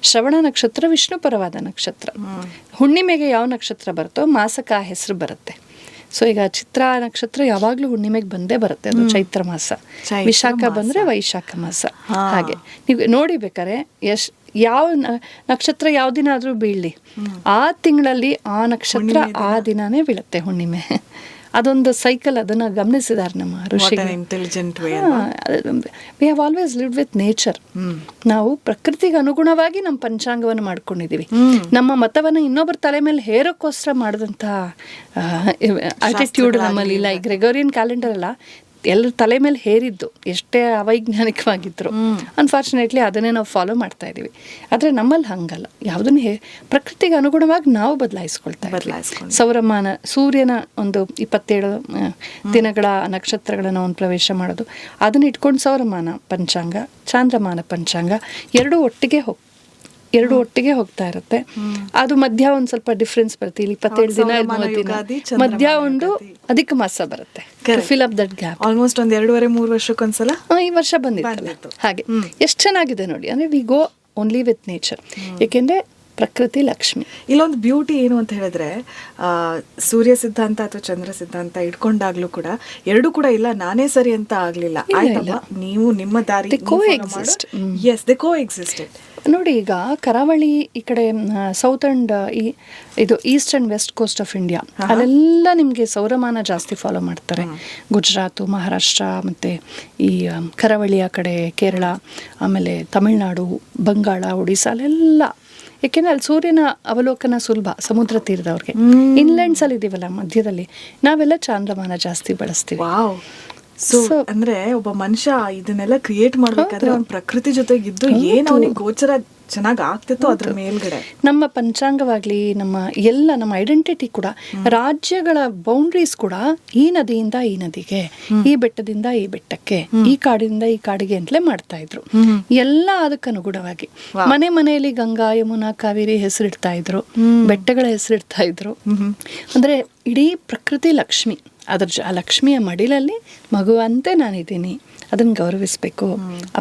ಶ್ರವಣ ನಕ್ಷತ್ರ ವಿಷ್ಣು ಪರವಾದ ನಕ್ಷತ್ರ. ಹುಣ್ಣಿಮೆಗೆ ಯಾವ ನಕ್ಷತ್ರ ಬರುತ್ತೋ ಮಾಸಕ್ಕೆ ಆ ಹೆಸರು ಬರುತ್ತೆ. ಸೊ ಈಗ ಚಿತ್ರ ನಕ್ಷತ್ರ ಯಾವಾಗ್ಲೂ ಹುಣ್ಣಿಮೆಗೆ ಬಂದೇ ಬರುತ್ತೆ, ಅದು ಚೈತ್ರ ಮಾಸ. ವಿಶಾಖ ಬಂದ್ರೆ ವೈಶಾಖ ಮಾಸ. ಹಾಗೆ ನೀವು ನೋಡಿಬೇಕಾರೆ ಯಾವ ನಕ್ಷತ್ರ ಯಾವ ದಿನ ಆದ್ರೂ ಬೀಳಲಿ, ಆ ತಿಂಗಳಲ್ಲಿ ಆ ನಕ್ಷತ್ರ ಆ ದಿನಾನೇ ಬೀಳುತ್ತೆ ಹುಣ್ಣಿಮೆ. ಅದೊಂದು ಸೈಕಲ್, ಅದನ್ನ ಗಮನಿಸಿದಾರೆ ನಮ್ಮ ಋಷಿಗಳು. We have always lived with nature. ನಾವು ಪ್ರಕೃತಿಗೆ ಅನುಗುಣವಾಗಿ ನಮ್ಮ ಪಂಚಾಂಗವನ್ನು ಮಾಡ್ಕೊಂಡಿದೀವಿ. ನಮ್ಮ ಮತವನ್ನು ಇನ್ನೊಬ್ಬರ ತಲೆ ಮೇಲೆ ಹೇರೋಕ್ಕೋಸ್ಕರ ಮಾಡಿದಂತಹ ಆಟಿಟ್ಯೂಡ್ ನಮ್ಮಲ್ಲಿ ಇಲ್ಲ. ಈ ಗ್ರೆಗೋರಿಯನ್ ಕ್ಯಾಲೆಂಡರ್ ಅಲ್ಲ, ಎಲ್ಲರ ತಲೆ ಮೇಲೆ ಹೇರಿದ್ದು, ಎಷ್ಟೇ ಅವೈಜ್ಞಾನಿಕವಾಗಿದ್ರು ಅನ್ಫಾರ್ಚುನೇಟ್ಲಿ ಅದನ್ನೇ ನಾವು ಫಾಲೋ ಮಾಡ್ತಾ ಇದೀವಿ. ಆದರೆ ನಮ್ಮಲ್ಲಿ ಹಂಗಲ್ಲ, ಯಾವುದನ್ನು ಪ್ರಕೃತಿಗೆ ಅನುಗುಣವಾಗಿ ನಾವು ಬದಲಾಯಿಸ್ಕೊಳ್ತಾ ಇದ್ದೀವಿ. ಸೌರಮಾನ, ಸೂರ್ಯನ ಒಂದು 27 ದಿನಗಳ ನಕ್ಷತ್ರಗಳನ್ನು ಒಂದು ಪ್ರವೇಶ ಮಾಡೋದು, ಅದನ್ನ ಇಟ್ಕೊಂಡು ಸೌರಮಾನ ಪಂಚಾಂಗ, ಚಾಂದ್ರಮಾನ ಪಂಚಾಂಗ ಎರಡು ಒಟ್ಟಿಗೆ ಹೋಗ್ತಾ ಇರುತ್ತೆ. ಅದು ಮಧ್ಯ ಒಂದ್ ಸ್ವಲ್ಪ ಡಿಫ್ರೆನ್ಸ್ ಬರುತ್ತೆ. ಇಲ್ಲಿ 27 ದಿನ 30 ದಿನ ಮಧ್ಯ ಒಂದು ಅಧಿಕ ಮಾಸ ಬರುತ್ತೆ. Fill up that gap. Almost ಒಂದ್ 2.5-3 ವರ್ಷಕ್ಕೊಂದ್ಸಲ ಈ ವರ್ಷ ಬಂದಿತ್ತು. ಹಾಗೆ ಎಷ್ಟು ಚೆನ್ನಾಗಿದೆ ನೋಡಿ. ಅಂದ್ರೆ we go only with nature. ಏಕೆಂದ್ರೆ ಪ್ರಕೃತಿ ಲಕ್ಷ್ಮಿ. ಇಲ್ಲೊಂದು ಬ್ಯೂಟಿ ಏನು ಅಂತ ಹೇಳಿದ್ರೆ, ಸೂರ್ಯ ಸಿದ್ಧಾಂತ ಅಥವಾ ಚಂದ್ರ ಸಿದ್ಧಾಂತ ಇಟ್ಕೊಂಡಾಗ್ಲೂ ಕೂಡ ಎರಡು ಕೂಡ ಇಲ್ಲ, ನಾನೇ ಸರಿ ಅಂತ ಆಗ್ಲಿಲ್ಲ. ಆಯ್ತಲ್ಲ, ನೀವು ನಿಮ್ಮ ದಾರಿ ಕೋ ಎಕ್ಸಿಸ್ಟೆಡ್. ನೋಡಿ, ಈಗ ಕರಾವಳಿ ಈ ಕಡೆ ಸೌತ್ ಅಂಡ್ ಇದು east and west coast of India, ಅಲ್ಲೆಲ್ಲ ನಿಮಗೆ ಸೌರಮಾನ ಜಾಸ್ತಿ ಫಾಲೋ ಮಾಡ್ತಾರೆ. ಗುಜರಾತು, ಮಹಾರಾಷ್ಟ್ರ, ಮತ್ತೆ ಈ ಕರಾವಳಿಯ ಕಡೆ ಕೇರಳ, ಆಮೇಲೆ ತಮಿಳುನಾಡು, ಬಂಗಾಳ, ಒಡಿಶಾ ಅಲ್ಲೆಲ್ಲ. ಯಾಕೆಂದ್ರೆ ಅಲ್ಲಿ ಸೂರ್ಯನ ಅವಲೋಕನ ಸುಲಭ, ಸಮುದ್ರ ತೀರದವ್ರಿಗೆ. ಇನ್ಲ್ಯಾಂಡ್ಸ್ ಅಲ್ಲಿ ಇದೀವಲ್ಲ ಮಧ್ಯದಲ್ಲಿ, ನಾವೆಲ್ಲ ಚಾಂದ್ರಮಾನ ಜಾಸ್ತಿ ಬಳಸ್ತೀವಿ. ಸೊ ಅಂದ್ರೆ ಒಬ್ಬ ಮನುಷ್ಯ ಇದನ್ನೆಲ್ಲ ಕ್ರಿಯೇಟ್ ಮಾಡ್ಬೇಕಾದ್ರೆ ಅವ್ನ ಪ್ರಕೃತಿ ಜೊತೆಗಿದ್ದು ಏನ್ ಅವನಿಗೆ ಗೋಚರ ಚೆನ್ನಾಗಿ ಆಗ್ತಿತ್ತು ಅದ್ರ ಮೇಲ್ಗಡೆ. ನಮ್ಮ ಪಂಚಾಂಗವಾಗ್ಲಿ, ನಮ್ಮ ಐಡೆಂಟಿಟಿ ಕೂಡ, ರಾಜ್ಯಗಳ ಬೌಂಡ್ರೀಸ್ ಕೂಡ ಈ ನದಿಯಿಂದ ಈ ನದಿಗೆ, ಈ ಬೆಟ್ಟದಿಂದ ಈ ಬೆಟ್ಟಕ್ಕೆ, ಈ ಕಾಡಿನಿಂದ ಈ ಕಾಡಿಗೆ ಅಂತಲೇ ಮಾಡ್ತಾ ಇದ್ರು. ಎಲ್ಲ ಅದಕ್ಕೆ ಅನುಗುಣವಾಗಿ ಮನೆಯಲ್ಲಿ ಗಂಗಾ, ಯಮುನಾ, ಕಾವೇರಿ ಹೆಸರಿಡ್ತಾ ಇದ್ರು, ಬೆಟ್ಟಗಳ ಹೆಸರಿಡ್ತಾ ಇದ್ರು. ಅಂದ್ರೆ ಇಡೀ ಪ್ರಕೃತಿ ಲಕ್ಷ್ಮಿ. ಆ ಲಕ್ಷ್ಮಿಯ ಮಡಿಲಲ್ಲಿ ಮಗುವಂತೆ ನಾನಿದ್ದೀನಿ, ಅದನ್ನು ಗೌರವಿಸ್ಬೇಕು,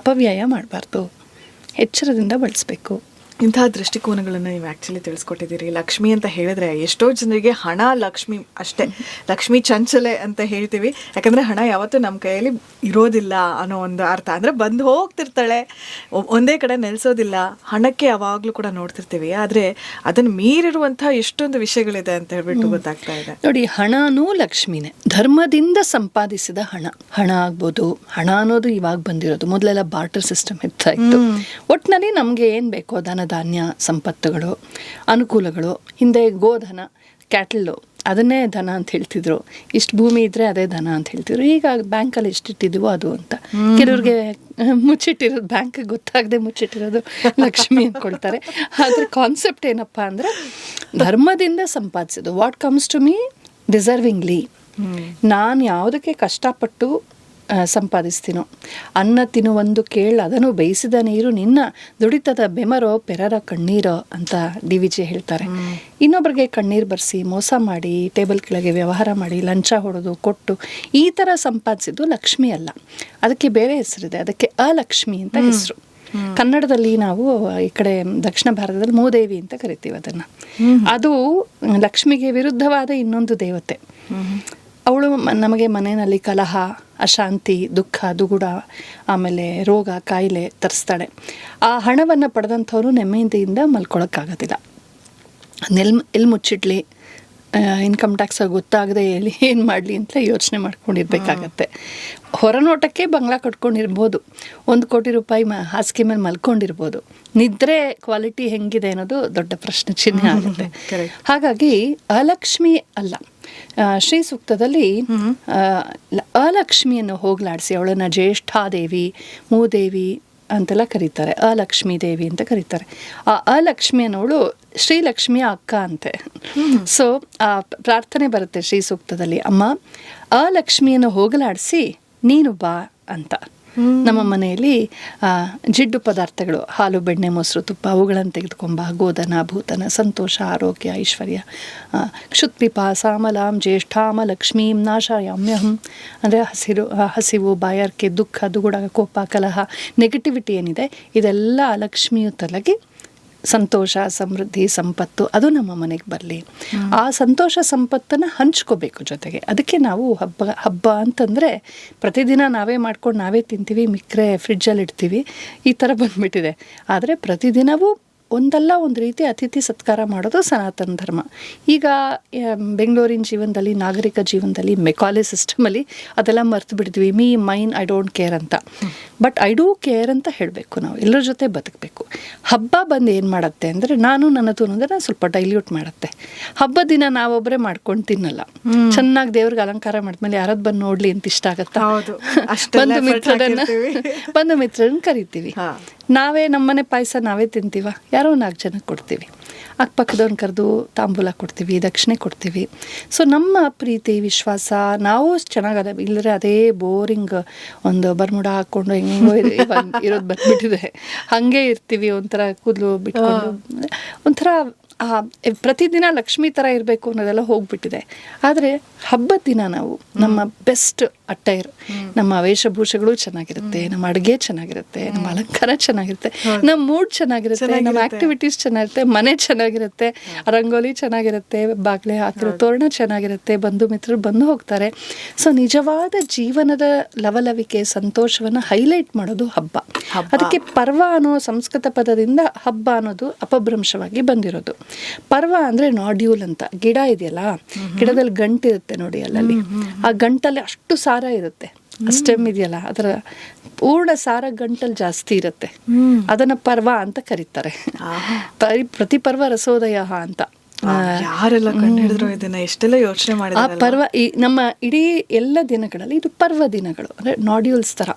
ಅಪವ್ಯಯ ಮಾಡಬಾರ್ದು, ಎಚ್ಚರದಿಂದ ಬಳಸಬೇಕು. ಇಂತಹ ದೃಷ್ಟಿಕೋನಗಳನ್ನು ನೀವು ಆ್ಯಕ್ಚುಲಿ ತಿಳಿಸ್ಕೊಟ್ಟಿದ್ದೀರಿ. ಲಕ್ಷ್ಮಿ ಅಂತ ಹೇಳಿದ್ರೆ ಎಷ್ಟೋ ಜನರಿಗೆ ಹಣ ಲಕ್ಷ್ಮಿ ಅಷ್ಟೇ, ಲಕ್ಷ್ಮಿ ಚಂಚಲೆ ಅಂತ ಹೇಳ್ತೀವಿ. ಯಾಕಂದರೆ ಹಣ ಯಾವತ್ತೂ ನಮ್ಮ ಕೈಯಲ್ಲಿ ಇರೋದಿಲ್ಲ ಅನ್ನೋ ಒಂದು ಅರ್ಥ. ಅಂದರೆ ಬಂದು ಹೋಗ್ತಿರ್ತಾಳೆ, ಒಂದೇ ಕಡೆ ನೆಲೆಸೋದಿಲ್ಲ. ಹಣಕ್ಕೆ ಯಾವಾಗಲೂ ಕೂಡ ನೋಡ್ತಿರ್ತೀವಿ, ಆದರೆ ಅದನ್ನು ಮೀರಿರುವಂಥ ಎಷ್ಟೊಂದು ವಿಷಯಗಳಿದೆ ಅಂತ ಹೇಳ್ಬಿಟ್ಟು ಗೊತ್ತಾಗ್ತಾ ಇದೆ. ನೋಡಿ, ಹಣನೂ ಲಕ್ಷ್ಮಿನೇ. ಧರ್ಮದಿಂದ ಸಂಪಾದಿಸಿದ ಹಣ ಆಗ್ಬೋದು. ಹಣ ಅನ್ನೋದು ಇವಾಗ ಬಂದಿರೋದು, ಮೊದಲೆಲ್ಲ ಬಾರ್ಟರ್ ಸಿಸ್ಟಮ್ ಇರ್ತಾ ಇತ್ತು. ಒಟ್ಟಿನಲ್ಲಿ ನಮಗೆ ಏನು ಬೇಕೋ ಧನ ಧಾನ್ಯ ಸಂಪತ್ತುಗಳು, ಅನುಕೂಲಗಳು. ಹಿಂದೆ ಗೋಧನ, ಕ್ಯಾಟಲ್ಲು, ಅದನ್ನೇ ಧನ ಅಂತ ಹೇಳ್ತಿದ್ರು. ಇಷ್ಟು ಭೂಮಿ ಇದ್ರೆ ಅದೇ ಧನ ಅಂತ ಹೇಳ್ತಿದ್ರು. ಈಗ ಬ್ಯಾಂಕಲ್ಲಿ ಎಷ್ಟಿಟ್ಟಿದ್ವೋ ಅದು ಅಂತ. ಕೆಲವ್ರಿಗೆ ಮುಚ್ಚಿಟ್ಟಿರೋದು, ಬ್ಯಾಂಕ್ ಗೊತ್ತಾಗದೆ ಮುಚ್ಚಿಟ್ಟಿರೋದು ಲಕ್ಷ್ಮಿ ಅಂದ್ಕೊಳ್ತಾರೆ. ಆದ್ರೆ ಕಾನ್ಸೆಪ್ಟ್ ಏನಪ್ಪಾ ಅಂದ್ರೆ, ಧರ್ಮದಿಂದ ಸಂಪಾದಿಸೋದು. ವಾಟ್ ಕಮ್ಸ್ ಟು ಮೀ ಡಿಸರ್ವಿಂಗ್ಲಿ, ನಾನು ಯಾವುದಕ್ಕೆ ಕಷ್ಟಪಟ್ಟು ಸಂಪಾದಿಸ್ತೀನೋ. ಅನ್ನ ತಿನ್ನುವಂದು ಕೇಳ, ಅದನ್ನು ಬೇಯಿಸಿದ ನೀರು ನಿನ್ನ, ದುಡಿತದ ಬೆಮರೋ ಪೆರರ ಕಣ್ಣೀರೋ ಅಂತ DVG ಹೇಳ್ತಾರೆ. ಇನ್ನೊಬ್ಬರಿಗೆ ಕಣ್ಣೀರು ಬರ್ಸಿ, ಮೋಸ ಮಾಡಿ, ಟೇಬಲ್ ಕೆಳಗೆ ವ್ಯವಹಾರ ಮಾಡಿ, ಲಂಚ ಹೊಡೆದು ಕೊಟ್ಟು ಈ ಥರ ಸಂಪಾದಿಸಿದ್ದು ಲಕ್ಷ್ಮಿ ಅಲ್ಲ. ಅದಕ್ಕೆ ಬೇರೆ ಹೆಸರಿದೆ, ಅದಕ್ಕೆ ಅಲಕ್ಷ್ಮಿ ಅಂತ ಹೆಸರು. ಕನ್ನಡದಲ್ಲಿ ನಾವು ಈ ಕಡೆ ದಕ್ಷಿಣ ಭಾರತದಲ್ಲಿ ಮೂದೇವಿ ಅಂತ ಕರಿತೀವಿ ಅದನ್ನು. ಅದು ಲಕ್ಷ್ಮಿಗೆ ವಿರುದ್ಧವಾದ ಇನ್ನೊಂದು ದೇವತೆ. ಅವಳು ನಮಗೆ ಮನೆಯಲ್ಲಿ ಕಲಹ, ಅಶಾಂತಿ, ದುಃಖ, ದುಗುಡ, ಆಮೇಲೆ ರೋಗ, ಕಾಯಿಲೆ ತರಿಸ್ತಾಳೆ. ಆ ಹಣವನ್ನು ಪಡೆದಂಥವ್ರು ನೆಮ್ಮದಿಯಿಂದ ಮಲ್ಕೊಳಕ್ಕಾಗೋದಿಲ್ಲ. ಎಲ್ಲಿ ಮುಚ್ಚಿಡ್ಲಿ, ಇನ್ಕಮ್ ಟ್ಯಾಕ್ಸ್ ಗೊತ್ತಾಗದೆ ಹೇಳಿ ಏನು ಮಾಡಲಿ ಅಂತ ಯೋಚನೆ ಮಾಡ್ಕೊಂಡಿರ್ಬೇಕಾಗತ್ತೆ. ಹೊರನೋಟಕ್ಕೆ ಬಂಗ್ಲಾ ಕಟ್ಕೊಂಡಿರ್ಬೋದು, 1 ಕೋಟಿ ರೂಪಾಯಿ ಹಾಸಿಗೆ ಮೇಲೆ ಮಲ್ಕೊಂಡಿರ್ಬೋದು, ನಿದ್ರೆ ಕ್ವಾಲಿಟಿ ಹೆಂಗಿದೆ ಅನ್ನೋದು ದೊಡ್ಡ ಪ್ರಶ್ನೆ ಚಿಹ್ನೆ ಆಗುತ್ತೆ. ಹಾಗಾಗಿ ಅಲಕ್ಷ್ಮಿ ಅಲ್ಲ, ಶ್ರೀ ಸೂಕ್ತದಲ್ಲಿ ಅಲಕ್ಷ್ಮಿಯನ್ನು ಹೋಗಲಾಡಿಸಿ ಅವಳನ್ನು ಜ್ಯೇಷ್ಠಾದೇವಿ, ಮೂದೇವಿ ಅಂತೆಲ್ಲ ಕರೀತಾರೆ, ಅಲಕ್ಷ್ಮೀ ದೇವಿ ಅಂತ ಕರೀತಾರೆ. ಆ ಅಲಕ್ಷ್ಮಿ ಅನ್ನೋಳು ಶ್ರೀಲಕ್ಷ್ಮಿಯ ಅಕ್ಕ ಅಂತೆ. ಸೊ ಆ ಪ್ರಾರ್ಥನೆ ಬರುತ್ತೆ ಶ್ರೀ ಸೂಕ್ತದಲ್ಲಿ, ಅಮ್ಮ ಅಲಕ್ಷ್ಮಿಯನ್ನು ಹೋಗಲಾಡಿಸಿ ನೀನು ಬಾ ಅಂತ. ನಮ್ಮ ಮನೆಯಲ್ಲಿ ಜಿಡ್ಡು ಪದಾರ್ಥಗಳು, ಹಾಲು, ಬೆಣ್ಣೆ, ಮೊಸರು, ತುಪ್ಪ ಅವುಗಳನ್ನು ತೆಗೆದುಕೊಂಬ, ಗೋಧನ, ಭೂತನ, ಸಂತೋಷ, ಆರೋಗ್ಯ, ಐಶ್ವರ್ಯ, ಕ್ಷುತ್ಪಿಪ, ಸಾಮಲಾಂ, ಜ್ಯೇಷ್ಠಾಮ, ಲಕ್ಷ್ಮೀಂ ನಾಶಾಯಾಮ್ಯಹಂ ಅಂದರೆ ಹಸಿವು, ಬಾಯಾರಿಕೆ, ದುಃಖ, ದುಗುಡ, ಕೋಪ, ಕಲಹ, ನೆಗೆಟಿವಿಟಿ ಏನಿದೆ ಇದೆಲ್ಲ ಲಕ್ಷ್ಮಿಯು ತೊಲಗಿ ಸಂತೋಷ, ಸಮೃದ್ಧಿ, ಸಂಪತ್ತು ಅದು ನಮ್ಮ ಮನೆಗೆ ಬರಲಿ. ಆ ಸಂತೋಷ ಸಂಪತ್ತನ್ನು ಹಂಚ್ಕೋಬೇಕು ಜೊತೆಗೆ. ಅದಕ್ಕೆ ನಾವು ಹಬ್ಬ ಅಂತಂದರೆ ಪ್ರತಿದಿನ ನಾವೇ ಮಾಡ್ಕೊಂಡು ನಾವೇ ತಿಂತೀವಿ, ಮಿಕ್ಕರೆ ಫ್ರಿಡ್ಜಲ್ಲಿ ಇಡ್ತೀವಿ, ಈ ಥರ ಬಂದುಬಿಟ್ಟಿದೆ. ಆದರೆ ಪ್ರತಿದಿನವೂ ಒಂದಲ್ಲ ಒಂದು ರೀತಿ ಅತಿಥಿ ಸತ್ಕಾರ ಮಾಡೋದು ಸನಾತನ ಧರ್ಮ. ಈಗ ಬೆಂಗಳೂರಿನ ಜೀವನದಲ್ಲಿ, ನಾಗರಿಕ ಜೀವನದಲ್ಲಿ, ಮೆಕಾಲೆ ಸಿಸ್ಟಮಲ್ಲಿ ಅದೆಲ್ಲ ಮರ್ತು ಬಿಡ್ತೀವಿ. Me, main, I don't care ಅಂತ. ಬಟ್ ಐ ಡೂ ಕೇರ್ ಅಂತ ಹೇಳಬೇಕು. ನಾವು ಎಲ್ಲರ ಜೊತೆ ಬದುಕಬೇಕು. ಹಬ್ಬ ಬಂದು ಏನು ಮಾಡುತ್ತೆ ಅಂದರೆ, ನಾನು ನನ್ನದು ಅನ್ನೋದನ್ನ ಸ್ವಲ್ಪ ಡೈಲ್ಯೂಟ್ ಮಾಡುತ್ತೆ. ಹಬ್ಬದ ದಿನ ನಾವೊಬ್ಬರೇ ಮಾಡ್ಕೊಂಡು ತಿನ್ನಲ್ಲ, ಚೆನ್ನಾಗಿ ದೇವ್ರಿಗೆ ಅಲಂಕಾರ ಮಾಡಿದ್ಮೇಲೆ ಯಾರದ್ದು ಬಂದು ನೋಡ್ಲಿ ಅಂತ ಇಷ್ಟ ಆಗತ್ತಾ? ಬಂಧು ಮಿತ್ರರನ್ನ ಕರಿತೀವಿ. ನಾವೇ ನಮ್ಮನೆ ಪಾಯಸ ನಾವೇ ತಿಂತೀವ, ಯಾರೋ 4 ಜನಕ್ಕೆ ಕೊಡ್ತೀವಿ, ಅಕ್ಕಪಕ್ಕದವ್ರನ್ನ ಕರೆದು ತಾಂಬೂಲ ಕೊಡ್ತೀವಿ, ದಕ್ಷಿಣೆ ಕೊಡ್ತೀವಿ. ಸೊ ನಮ್ಮ ಪ್ರೀತಿ, ವಿಶ್ವಾಸ ನಾವು ಚೆನ್ನಾಗದ. ಇಲ್ಲದ್ರೆ ಅದೇ ಬೋರಿಂಗ್ ಒಂದು ಬರ್ಮುಡ ಹಾಕ್ಕೊಂಡು ಹೆಂಗೋ ಇರೋದು ಬಂದ್ಬಿಟ್ಟಿದೆ. ಹಾಗೆ ಇರ್ತೀವಿ, ಒಂಥರ ಕೂದಲು ಬಿಟ್ಕೊಂಡು, ಒಂಥರ ಪ್ರತಿದಿನ ಲಕ್ಷ್ಮಿ ಥರ ಇರಬೇಕು ಅನ್ನೋದೆಲ್ಲ ಹೋಗ್ಬಿಟ್ಟಿದೆ. ಆದರೆ ಹಬ್ಬದ ದಿನ ನಾವು ನಮ್ಮ ಬೆಸ್ಟ್ ಅಟ್ಟೈರ್, ನಮ್ಮ ವೇಷಭೂಷೆಗಳು ಚೆನ್ನಾಗಿರುತ್ತೆ, ನಮ್ಮ ಅಡುಗೆ ಚೆನ್ನಾಗಿರುತ್ತೆ, ನಮ್ಮ ಅಲಂಕಾರ ಚೆನ್ನಾಗಿರುತ್ತೆ, ನಮ್ಮ ಮೂಡ್ ಚೆನ್ನಾಗಿರುತ್ತೆ, ನಮ್ಮ ಆಕ್ಟಿವಿಟೀಸ್ ಚೆನ್ನಾಗಿರುತ್ತೆ, ಮನೆ ಚೆನ್ನಾಗಿರುತ್ತೆ, ರಂಗೋಲಿ ಚೆನ್ನಾಗಿರುತ್ತೆ, ಬಾಗಿಲೆ ಹಾಕಿರೋ ತೋರಣ ಚೆನ್ನಾಗಿರುತ್ತೆ, ಬಂಧು ಮಿತ್ರರು ಬಂದು ಹೋಗ್ತಾರೆ. ಸೊ ನಿಜವಾದ ಜೀವನದ ಲವಲವಿಕೆ, ಸಂತೋಷವನ್ನು ಹೈಲೈಟ್ ಮಾಡೋದು ಹಬ್ಬ. ಅದಕ್ಕೆ ಪರ್ವ ಅನ್ನೋ ಸಂಸ್ಕೃತ ಪದದಿಂದ ಹಬ್ಬ ಅನ್ನೋದು ಅಪಭ್ರಂಶವಾಗಿ ಬಂದಿರೋದು. ಪರ್ವ ಅಂದರೆ ನಾಡ್ಯೂಲ್ ಅಂತ, ಗಿಡ ಇದೆಯಲ್ಲ, ಗಿಡದಲ್ಲಿ ಗಂಟಿರುತ್ತೆ ನೋಡಿ, ಅಲ್ಲಲ್ಲಿ ಆ ಗಂಟಲ್ಲಿ ಅಷ್ಟು ಸಾರ ಇರುತ್ತೆ. ಸ್ಟೆಮ್ ಇದೆಯಲ್ಲ, ಅದರ ಪೂರ್ಣ ಸಾರ ಗಂಟಲ್ಲಿ ಜಾಸ್ತಿ ಇರುತ್ತೆ. ಅದನ್ನ ಪರ್ವ ಅಂತ ಕರೀತಾರೆ. ಪ್ರತಿ ಪರ್ವ ರಸೋದಯ ಅಂತ. ಯಾರೆಲ್ಲ ಕಂಡುಹಿಡಿದ್ರು ಇದನ್ನ, ಎಷ್ಟೆಲ್ಲ ಯೋಚನೆ ಮಾಡಿದ್ರು. ಆ ಪರ್ವ ನಮ್ಮ ಇಡೀ ಎಲ್ಲ ದಿನಗಳಲ್ಲಿ ಇದು ಪರ್ವ ದಿನಗಳು, ಅಂದರೆ ನಾಡ್ಯೂಲ್ಸ್ ಥರ.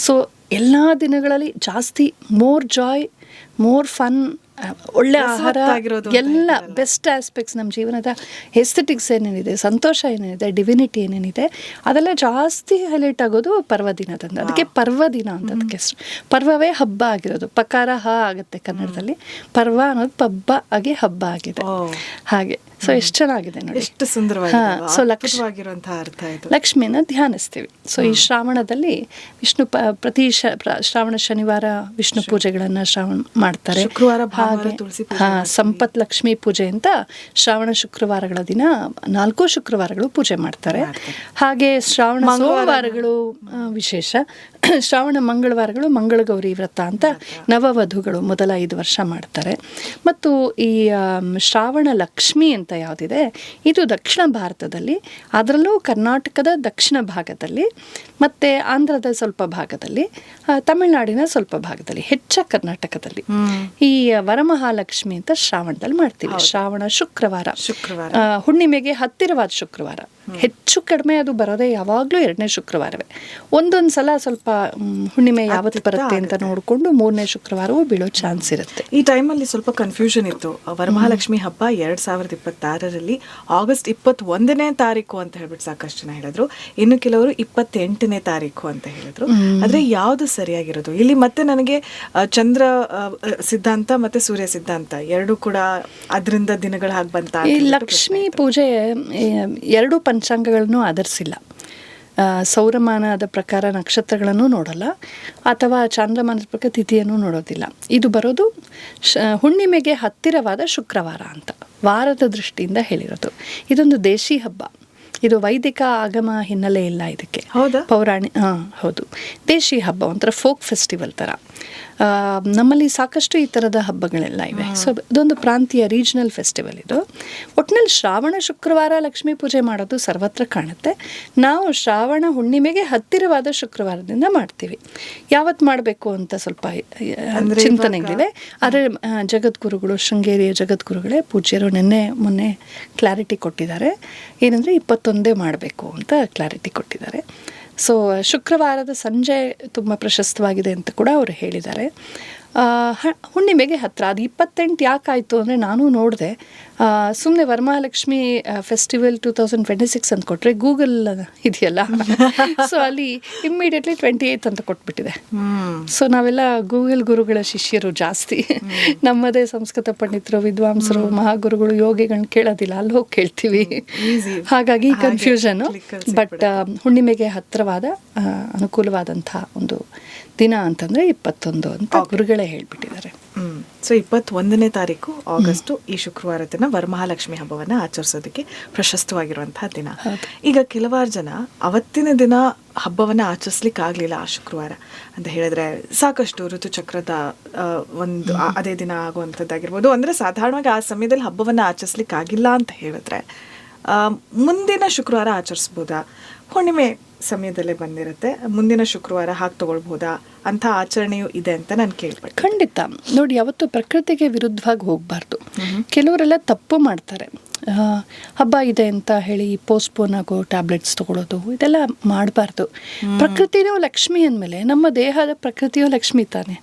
ಸೊ ಎಲ್ಲ ದಿನಗಳಲ್ಲಿ ಜಾಸ್ತಿ ಮೋರ್ ಜಾಯ್, ಮೋರ್ ಫನ್, ಒಳ್ಳೆ ಆಹಾರ, ಎಲ್ಲ ಬೆಸ್ಟ್ ಆಸ್ಪೆಕ್ಟ್ಸ್ ನಮ್ಮ ಜೀವನದ ಎಸ್ಥೆಟಿಕ್ಸ್ ಏನೇನಿದೆ, ಸಂತೋಷ ಏನೇನಿದೆ, ಡಿವಿನಿಟಿ ಏನೇನಿದೆ ಅದೆಲ್ಲ ಜಾಸ್ತಿ ಹೈಲೈಟ್ ಆಗೋದು ಪರ್ವ ದಿನದಂದು. ಅದಕ್ಕೆ ಪರ್ವ ದಿನ ಅಂತ ಅದಕ್ಕೆ ಹೆಸರು. ಪರ್ವವೇ ಹಬ್ಬ ಆಗಿರೋದು. ಪಕಾರ ಹ ಆಗುತ್ತೆ ಕನ್ನಡದಲ್ಲಿ, ಪರ್ವ ಅನ್ನೋದು ಪಬ್ಬ ಆಗಿ ಹಬ್ಬ ಆಗಿದೆ. ಹಾಗೆ ಸೊ ಎಷ್ಟು ಚೆನ್ನಾಗಿದೆ ನೋಡಿ, ಎಷ್ಟು ಸುಂದರವಾಗಿ. ಸೊ ಲಕ್ಷ್ಮಿಯನ್ನ ಧ್ಯಾನಿಸ್ತೀವಿ. ಸೊ ಈ ಶ್ರಾವಣದಲ್ಲಿ ವಿಷ್ಣು ಪ್ರತಿ ಶ್ರಾವಣ ಶನಿವಾರ ವಿಷ್ಣು ಪೂಜೆಗಳನ್ನ ಮಾಡ್ತಾರೆ. ಸಂಪತ್ ಲಕ್ಷ್ಮಿ ಪೂಜೆ ಅಂತ ಶ್ರಾವಣ ಶುಕ್ರವಾರಗಳ ದಿನ 4 ಶುಕ್ರವಾರಗಳು ಪೂಜೆ ಮಾಡ್ತಾರೆ. ಹಾಗೆ ಶ್ರಾವಣ ಸೋಮವಾರಗಳು ವಿಶೇಷ, ಶ್ರಾವಣ ಮಂಗಳವಾರಗಳು ಮಂಗಳಗೌರಿ ವ್ರತ ಅಂತ ನವವಧುಗಳು ಮೊದಲ 5 ವರ್ಷ ಮಾಡ್ತಾರೆ. ಮತ್ತು ಈ ಶ್ರಾವಣ ಲಕ್ಷ್ಮಿ ಅಂತ ಯಾವುದಿದೆ, ಇದು ದಕ್ಷಿಣ ಭಾರತದಲ್ಲಿ, ಅದರಲ್ಲೂ ಕರ್ನಾಟಕದ ದಕ್ಷಿಣ ಭಾಗದಲ್ಲಿ, ಮತ್ತು ಆಂಧ್ರದ ಸ್ವಲ್ಪ ಭಾಗದಲ್ಲಿ, ತಮಿಳುನಾಡಿನ ಸ್ವಲ್ಪ ಭಾಗದಲ್ಲಿ, ಹೆಚ್ಚ ಕರ್ನಾಟಕದಲ್ಲಿ ಈ ವರಮಹಾಲಕ್ಷ್ಮಿ ಅಂತ ಶ್ರಾವಣದಲ್ಲಿ ಮಾಡ್ತೀವಿ. ಶ್ರಾವಣ ಶುಕ್ರವಾರ, ಹುಣ್ಣಿಮೆಗೆ ಹತ್ತಿರವಾದ ಶುಕ್ರವಾರ. ಹೆಚ್ಚು ಕಡಿಮೆ ಅದು ಬರೋದೇ ಯಾವಾಗಲೂ 2ನೇ ಶುಕ್ರವಾರವೇ. ಒಂದೊಂದು ಸಲ ಸ್ವಲ್ಪ ಹುಣ್ಣಿಮೆ ಯಾವತ್ತು ಬರುತ್ತೆ ಅಂತ ನೋಡಿಕೊಂಡು 3ನೇ ಶುಕ್ರವಾರವೂ ಬೀಳೋ ಚಾನ್ಸ್ ಇರುತ್ತೆ. ಈ ಟೈಮಲ್ಲಿ ಸ್ವಲ್ಪ ಕನ್ಫ್ಯೂಷನ್ ಇತ್ತು. ವರಮಹಾಲಕ್ಷ್ಮಿ ಹಬ್ಬ 2026ರಲ್ಲಿ ಆಗಸ್ಟ್ 21ನೇ ತಾರೀಕು ಅಂತ ಹೇಳ್ಬಿಟ್ಟು ಸಾಕಷ್ಟು ಜನ ಹೇಳಿದ್ರು. ಇನ್ನು ಕೆಲವರು 28ನೇ ತಾರೀಕು ಅಂತ ಹೇಳಿದ್ರು. ಆದ್ರೆ ಯಾವ್ದು ಸರಿಯಾಗಿರೋದು ಇಲ್ಲಿ? ಮತ್ತೆ ನನಗೆ ಚಂದ್ರ ಸಿದ್ಧಾಂತ ಮತ್ತೆ ಸೂರ್ಯ ಸಿದ್ಧಾಂತ ಎರಡು ಕೂಡ ಅದರಿಂದ ದಿನಗಳ ಹಾಗೆ ಬಂತ. ಈ ಲಕ್ಷ್ಮೀ ಪೂಜೆ 2 ಪಂಚಾಂಗಗಳನ್ನು ಆಧರಿಸಿಲ್ಲ. ಸೌರಮಾನದ ಪ್ರಕಾರ ನಕ್ಷತ್ರಗಳನ್ನು ನೋಡಲ್ಲ, ಅಥವಾ ಚಾಂದ್ರಮಾನದ ಪ್ರಕಾರ ತಿಥಿಯನ್ನು ನೋಡೋದಿಲ್ಲ. ಇದು ಬರೋದು ಹುಣ್ಣಿಮೆಗೆ ಹತ್ತಿರವಾದ ಶುಕ್ರವಾರ ಅಂತ ವಾರದ ದೃಷ್ಟಿಯಿಂದ ಹೇಳಿರೋದು. ಇದೊಂದು ದೇಶಿ ಹಬ್ಬ. ಇದು ವೈದಿಕ ಆಗಮ ಹಿನ್ನೆಲೆ ಇಲ್ಲ ಇದಕ್ಕೆ. ಹೌದಾ? ಹೌದು, ದೇಶಿ ಹಬ್ಬ, ಒಂಥರ ಫೋಕ್ ಫೆಸ್ಟಿವಲ್ ಥರ. ನಮ್ಮಲ್ಲಿ ಸಾಕಷ್ಟು ಈ ಥರದ ಹಬ್ಬಗಳೆಲ್ಲ ಇವೆ. ಸೊ ಇದೊಂದು ಪ್ರಾಂತೀಯ ರೀಜನಲ್ ಫೆಸ್ಟಿವಲ್ ಇದು. ಒಟ್ಟಿನಲ್ಲಿ ಶ್ರಾವಣ ಶುಕ್ರವಾರ ಲಕ್ಷ್ಮೀ ಪೂಜೆ ಮಾಡೋದು ಸರ್ವತ್ರ ಕಾಣುತ್ತೆ. ನಾವು ಶ್ರಾವಣ ಹುಣ್ಣಿಮೆಗೆ ಹತ್ತಿರವಾದ ಶುಕ್ರವಾರದಿಂದ ಮಾಡ್ತೀವಿ. ಯಾವತ್ತು ಮಾಡಬೇಕು ಅಂತ ಸ್ವಲ್ಪ ಚಿಂತನೆಗಳಿವೆ. ಆದರೆ ಜಗದ್ಗುರುಗಳು, ಶೃಂಗೇರಿಯ ಜಗದ್ಗುರುಗಳೇ ಪೂಜ್ಯರು ಮೊನ್ನೆ ಕ್ಲಾರಿಟಿ ಕೊಟ್ಟಿದ್ದಾರೆ. ಏನಂದರೆ 21 ಮಾಡಬೇಕು ಅಂತ ಕ್ಲಾರಿಟಿ ಕೊಟ್ಟಿದ್ದಾರೆ. ಸೊ ಶುಕ್ರವಾರದ ಸಂಜೆ ತುಂಬ ಪ್ರಶಸ್ತವಾಗಿದೆ ಅಂತ ಕೂಡ ಅವರು ಹೇಳಿದ್ದಾರೆ. ಹುಣ್ಣಿಮೆಗೆ ಹತ್ತಿರ ಅದು 28 ಯಾಕಾಯಿತು ಅಂದರೆ ನಾನು ನೋಡಿದೆ. ಸುಮ್ಮನೆ ವರಮಹಾಲಕ್ಷ್ಮಿ ಫೆಸ್ಟಿವಲ್ 2026 ಅಂತ ಕೊಟ್ಟರೆ ಗೂಗಲ್ ಇದೆಯಲ್ಲ, ಸೊ ಅಲ್ಲಿ ಇಮ್ಮಿಡಿಯೇಟ್ಲಿ 28 ಅಂತ ಕೊಟ್ಬಿಟ್ಟಿದೆ. ಸೊ ನಾವೆಲ್ಲ ಗೂಗಲ್ ಗುರುಗಳ ಶಿಷ್ಯರು ಜಾಸ್ತಿ. ನಮ್ಮದೇ ಸಂಸ್ಕೃತ ಪಂಡಿತರು, ವಿದ್ವಾಂಸರು, ಮಹಾಗುರುಗಳು, ಯೋಗಿಗಳನ್ನ ಕೇಳೋದಿಲ್ಲ, ಅಲ್ಲಿ ಹೋಗಿ ಕೇಳ್ತೀವಿ. ಹಾಗಾಗಿ ಕನ್ಫ್ಯೂಷನ್. ಬಟ್ ಹುಣ್ಣಿಮೆಗೆ ಹತ್ತಿರವಾದ ಅನುಕೂಲವಾದಂಥ ಒಂದು ದಿನ ಅಂತಂದರೆ 21 ಅಂತ ಗುರುಗಳೇ ಹೇಳ್ಬಿಟ್ಟಿದ್ದಾರೆ. ಸೊ 21ನೇ ತಾರೀಕು ಆಗಸ್ಟ್ ಈ ಶುಕ್ರವಾರ ದಿನ ವರಮಹಾಲಕ್ಷ್ಮಿ ಹಬ್ಬವನ್ನು ಆಚರಿಸೋದಕ್ಕೆ ಪ್ರಶಸ್ತವಾಗಿರುವಂತಹ ದಿನ. ಈಗ ಕೆಲವಾರು ಜನ ಅವತ್ತಿನ ದಿನ ಹಬ್ಬವನ್ನು ಆಚರಿಸ್ಲಿಕ್ಕೆ ಆಗಲಿಲ್ಲ ಆ ಶುಕ್ರವಾರ ಅಂತ ಹೇಳಿದ್ರೆ ಸಾಕಷ್ಟು ಋತುಚಕ್ರದ ಒಂದು ಅದೇ ದಿನ ಆಗುವಂಥದ್ದಾಗಿರ್ಬೋದು. ಅಂದರೆ ಸಾಧಾರಣವಾಗಿ ಆ ಸಮಯದಲ್ಲಿ ಹಬ್ಬವನ್ನು ಆಚರಿಸ್ಲಿಕ್ಕೆ ಆಗಿಲ್ಲ ಅಂತ ಹೇಳಿದ್ರೆ ಮುಂದಿನ ಶುಕ್ರವಾರ ಆಚರಿಸ್ಬೋದಾ? ಹುಣ್ಣಿಮೆ ಸಮಯದಲ್ಲೇ ಬಂದಿರುತ್ತೆ, ಮುಂದಿನ ಶುಕ್ರವಾರ ಹಾಕಿ ತಗೊಳ್ಬೋದಾ ಅಂತ ಆಚರಣೆಯೂ ಇದೆ ಅಂತ ನಾನು ಕೇಳ್ಪಟ್ಟೆ. ಖಂಡಿತ. ನೋಡಿ, ಯಾವತ್ತು ಪ್ರಕೃತಿಗೆ ವಿರುದ್ಧವಾಗಿ ಹೋಗಬಾರ್ದು. ಕೆಲವರೆಲ್ಲ ತಪ್ಪು ಮಾಡ್ತಾರೆ. ಹಬ್ಬ ಇದೆ ಅಂತ ಹೇಳಿ ಪೋಸ್ಟ್ಪೋನ್ ಆಗೋ ಟ್ಯಾಬ್ಲೆಟ್ಸ್ ತಗೊಳ್ಳೋದು, ಇದೆಲ್ಲ ಮಾಡಬಾರ್ದು. ಪ್ರಕೃತಿನೂ ಲಕ್ಷ್ಮಿ ಅಂದಮೇಲೆ ನಮ್ಮ ದೇಹದ ಪ್ರಕೃತಿಯೂ ಲಕ್ಷ್ಮಿ ತಾನೆ.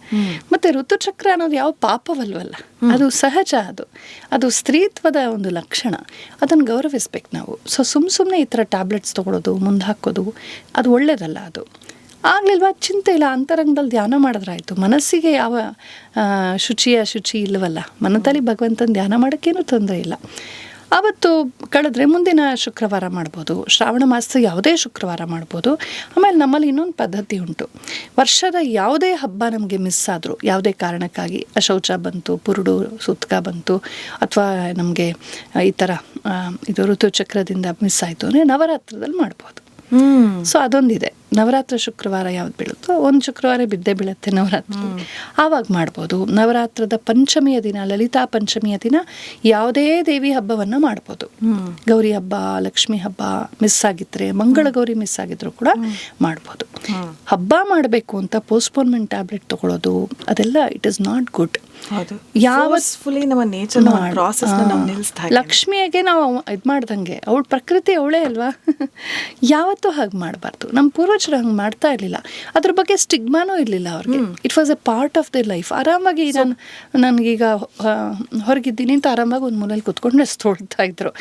ಮತ್ತೆ ಋತುಚಕ್ರ ಅನ್ನೋದು ಯಾವ ಪಾಪವಲ್ವಲ್ಲ, ಅದು ಸಹಜ. ಅದು ಸ್ತ್ರೀತ್ವದ ಒಂದು ಲಕ್ಷಣ. ಅದನ್ನು ಗೌರವಿಸ್ಬೇಕು ನಾವು. ಸೊ ಸುಮ್ಮನೆ ಈ ಥರ ಟ್ಯಾಬ್ಲೆಟ್ಸ್ ತಗೊಳ್ಳೋದು, ಮುಂದೆ ಹಾಕೋದು, ಅದು ಒಳ್ಳೇದಲ್ಲ. ಅದು ಆಗ್ಲಿಲ್ವಾ, ಚಿಂತೆ ಇಲ್ಲ, ಅಂತರಂಗದಲ್ಲಿ ಧ್ಯಾನ ಮಾಡಿದ್ರಾಯ್ತು. ಮನಸ್ಸಿಗೆ ಯಾವ ಶುಚಿ ಇಲ್ಲವಲ್ಲ, ಮನದಲ್ಲಿ ಭಗವಂತನ ಧ್ಯಾನ ಮಾಡೋಕ್ಕೇನು ತೊಂದರೆ ಇಲ್ಲ. ಆವತ್ತು ಕಳೆದ್ರೆ ಮುಂದಿನ ಶುಕ್ರವಾರ ಮಾಡ್ಬೋದು, ಶ್ರಾವಣ ಮಾಸ ಯಾವುದೇ ಶುಕ್ರವಾರ ಮಾಡ್ಬೋದು. ಆಮೇಲೆ ನಮ್ಮಲ್ಲಿ ಇನ್ನೊಂದು ಪದ್ಧತಿ ಉಂಟು. ವರ್ಷದ ಯಾವುದೇ ಹಬ್ಬ ನಮಗೆ ಮಿಸ್ ಆದರೂ, ಯಾವುದೇ ಕಾರಣಕ್ಕಾಗಿ ಅಶೌಚ ಬಂತು, ಪುರುಡು ಸುತ್ಕ ಬಂತು, ಅಥವಾ ನಮಗೆ ಈ ಥರ ಇದು ಋತುಚಕ್ರದಿಂದ ಮಿಸ್ ಆಯಿತು ಅಂದರೆ ನವರಾತ್ರದಲ್ಲಿ ಮಾಡ್ಬೋದು. ಸೊ ಅದೊಂದಿದೆ. ನವರಾತ್ರ ಶುಕ್ರವಾರ ಯಾವ್ದು ಬೀಳುತ್ತೋ, ಒಂದು ಶುಕ್ರವಾರ ಬಿದ್ದೇ ಬೀಳುತ್ತೆ ನವರಾತ್ರ, ಆವಾಗ ಮಾಡ್ಬೋದು. ನವರಾತ್ರದ ಪಂಚಮಿಯ ದಿನ, ಲಲಿತಾ ಪಂಚಮಿಯ ದಿನ ಯಾವುದೇ ದೇವಿ ಹಬ್ಬವನ್ನು ಮಾಡ್ಬೋದು. ಗೌರಿ ಹಬ್ಬ, ಲಕ್ಷ್ಮಿ ಹಬ್ಬ ಮಿಸ್ ಆಗಿದ್ರೆ, ಮಂಗಳ ಗೌರಿ ಮಿಸ್ ಆಗಿದ್ರು ಕೂಡ ಮಾಡ್ಬೋದು. ಹಬ್ಬ ಮಾಡಬೇಕು ಅಂತ ಪೋಸ್ಟ್ಪೋನ್ಮೆಂಟ್ ಟ್ಯಾಬ್ಲೆಟ್ ತಗೊಳ್ಳೋದು, ಅದೆಲ್ಲ ಇಟ್ ಇಸ್ ನಾಟ್ ಗುಡ್. ಲಕ್ಷ್ಮಿಯಾಗೆ ನಾವು ಇದು ಮಾಡ್ದಂಗೆ, ಅವಳ ಪ್ರಕೃತಿ ಅವಳೇ ಅಲ್ವಾ. ಯಾವತ್ತೂ ಹಾಗೆ ಮಾಡಬಾರ್ದು. ನಮ್ಮ ಪೂರ್ವಜರು ಹಂಗೆ ಮಾಡ್ತಾ ಇರಲಿಲ್ಲ. ಅದ್ರ ಬಗ್ಗೆ ಸ್ಟಿಗ್ಮಾನೂ ಇರಲಿಲ್ಲ ಅವ್ರಿಗೆ. It was A part of the life. ಆರಾಮಾಗಿ ನನಗೀಗ ಹೊರಗಿದ್ದೀನಿ ಅಂತ ಆರಾಮಾಗಿ ಒಂದು ಮೂಲೆಯಲ್ಲಿ ಕುತ್ಕೊಂಡು ತೊಳ್ತಾ ಇದ್ರು.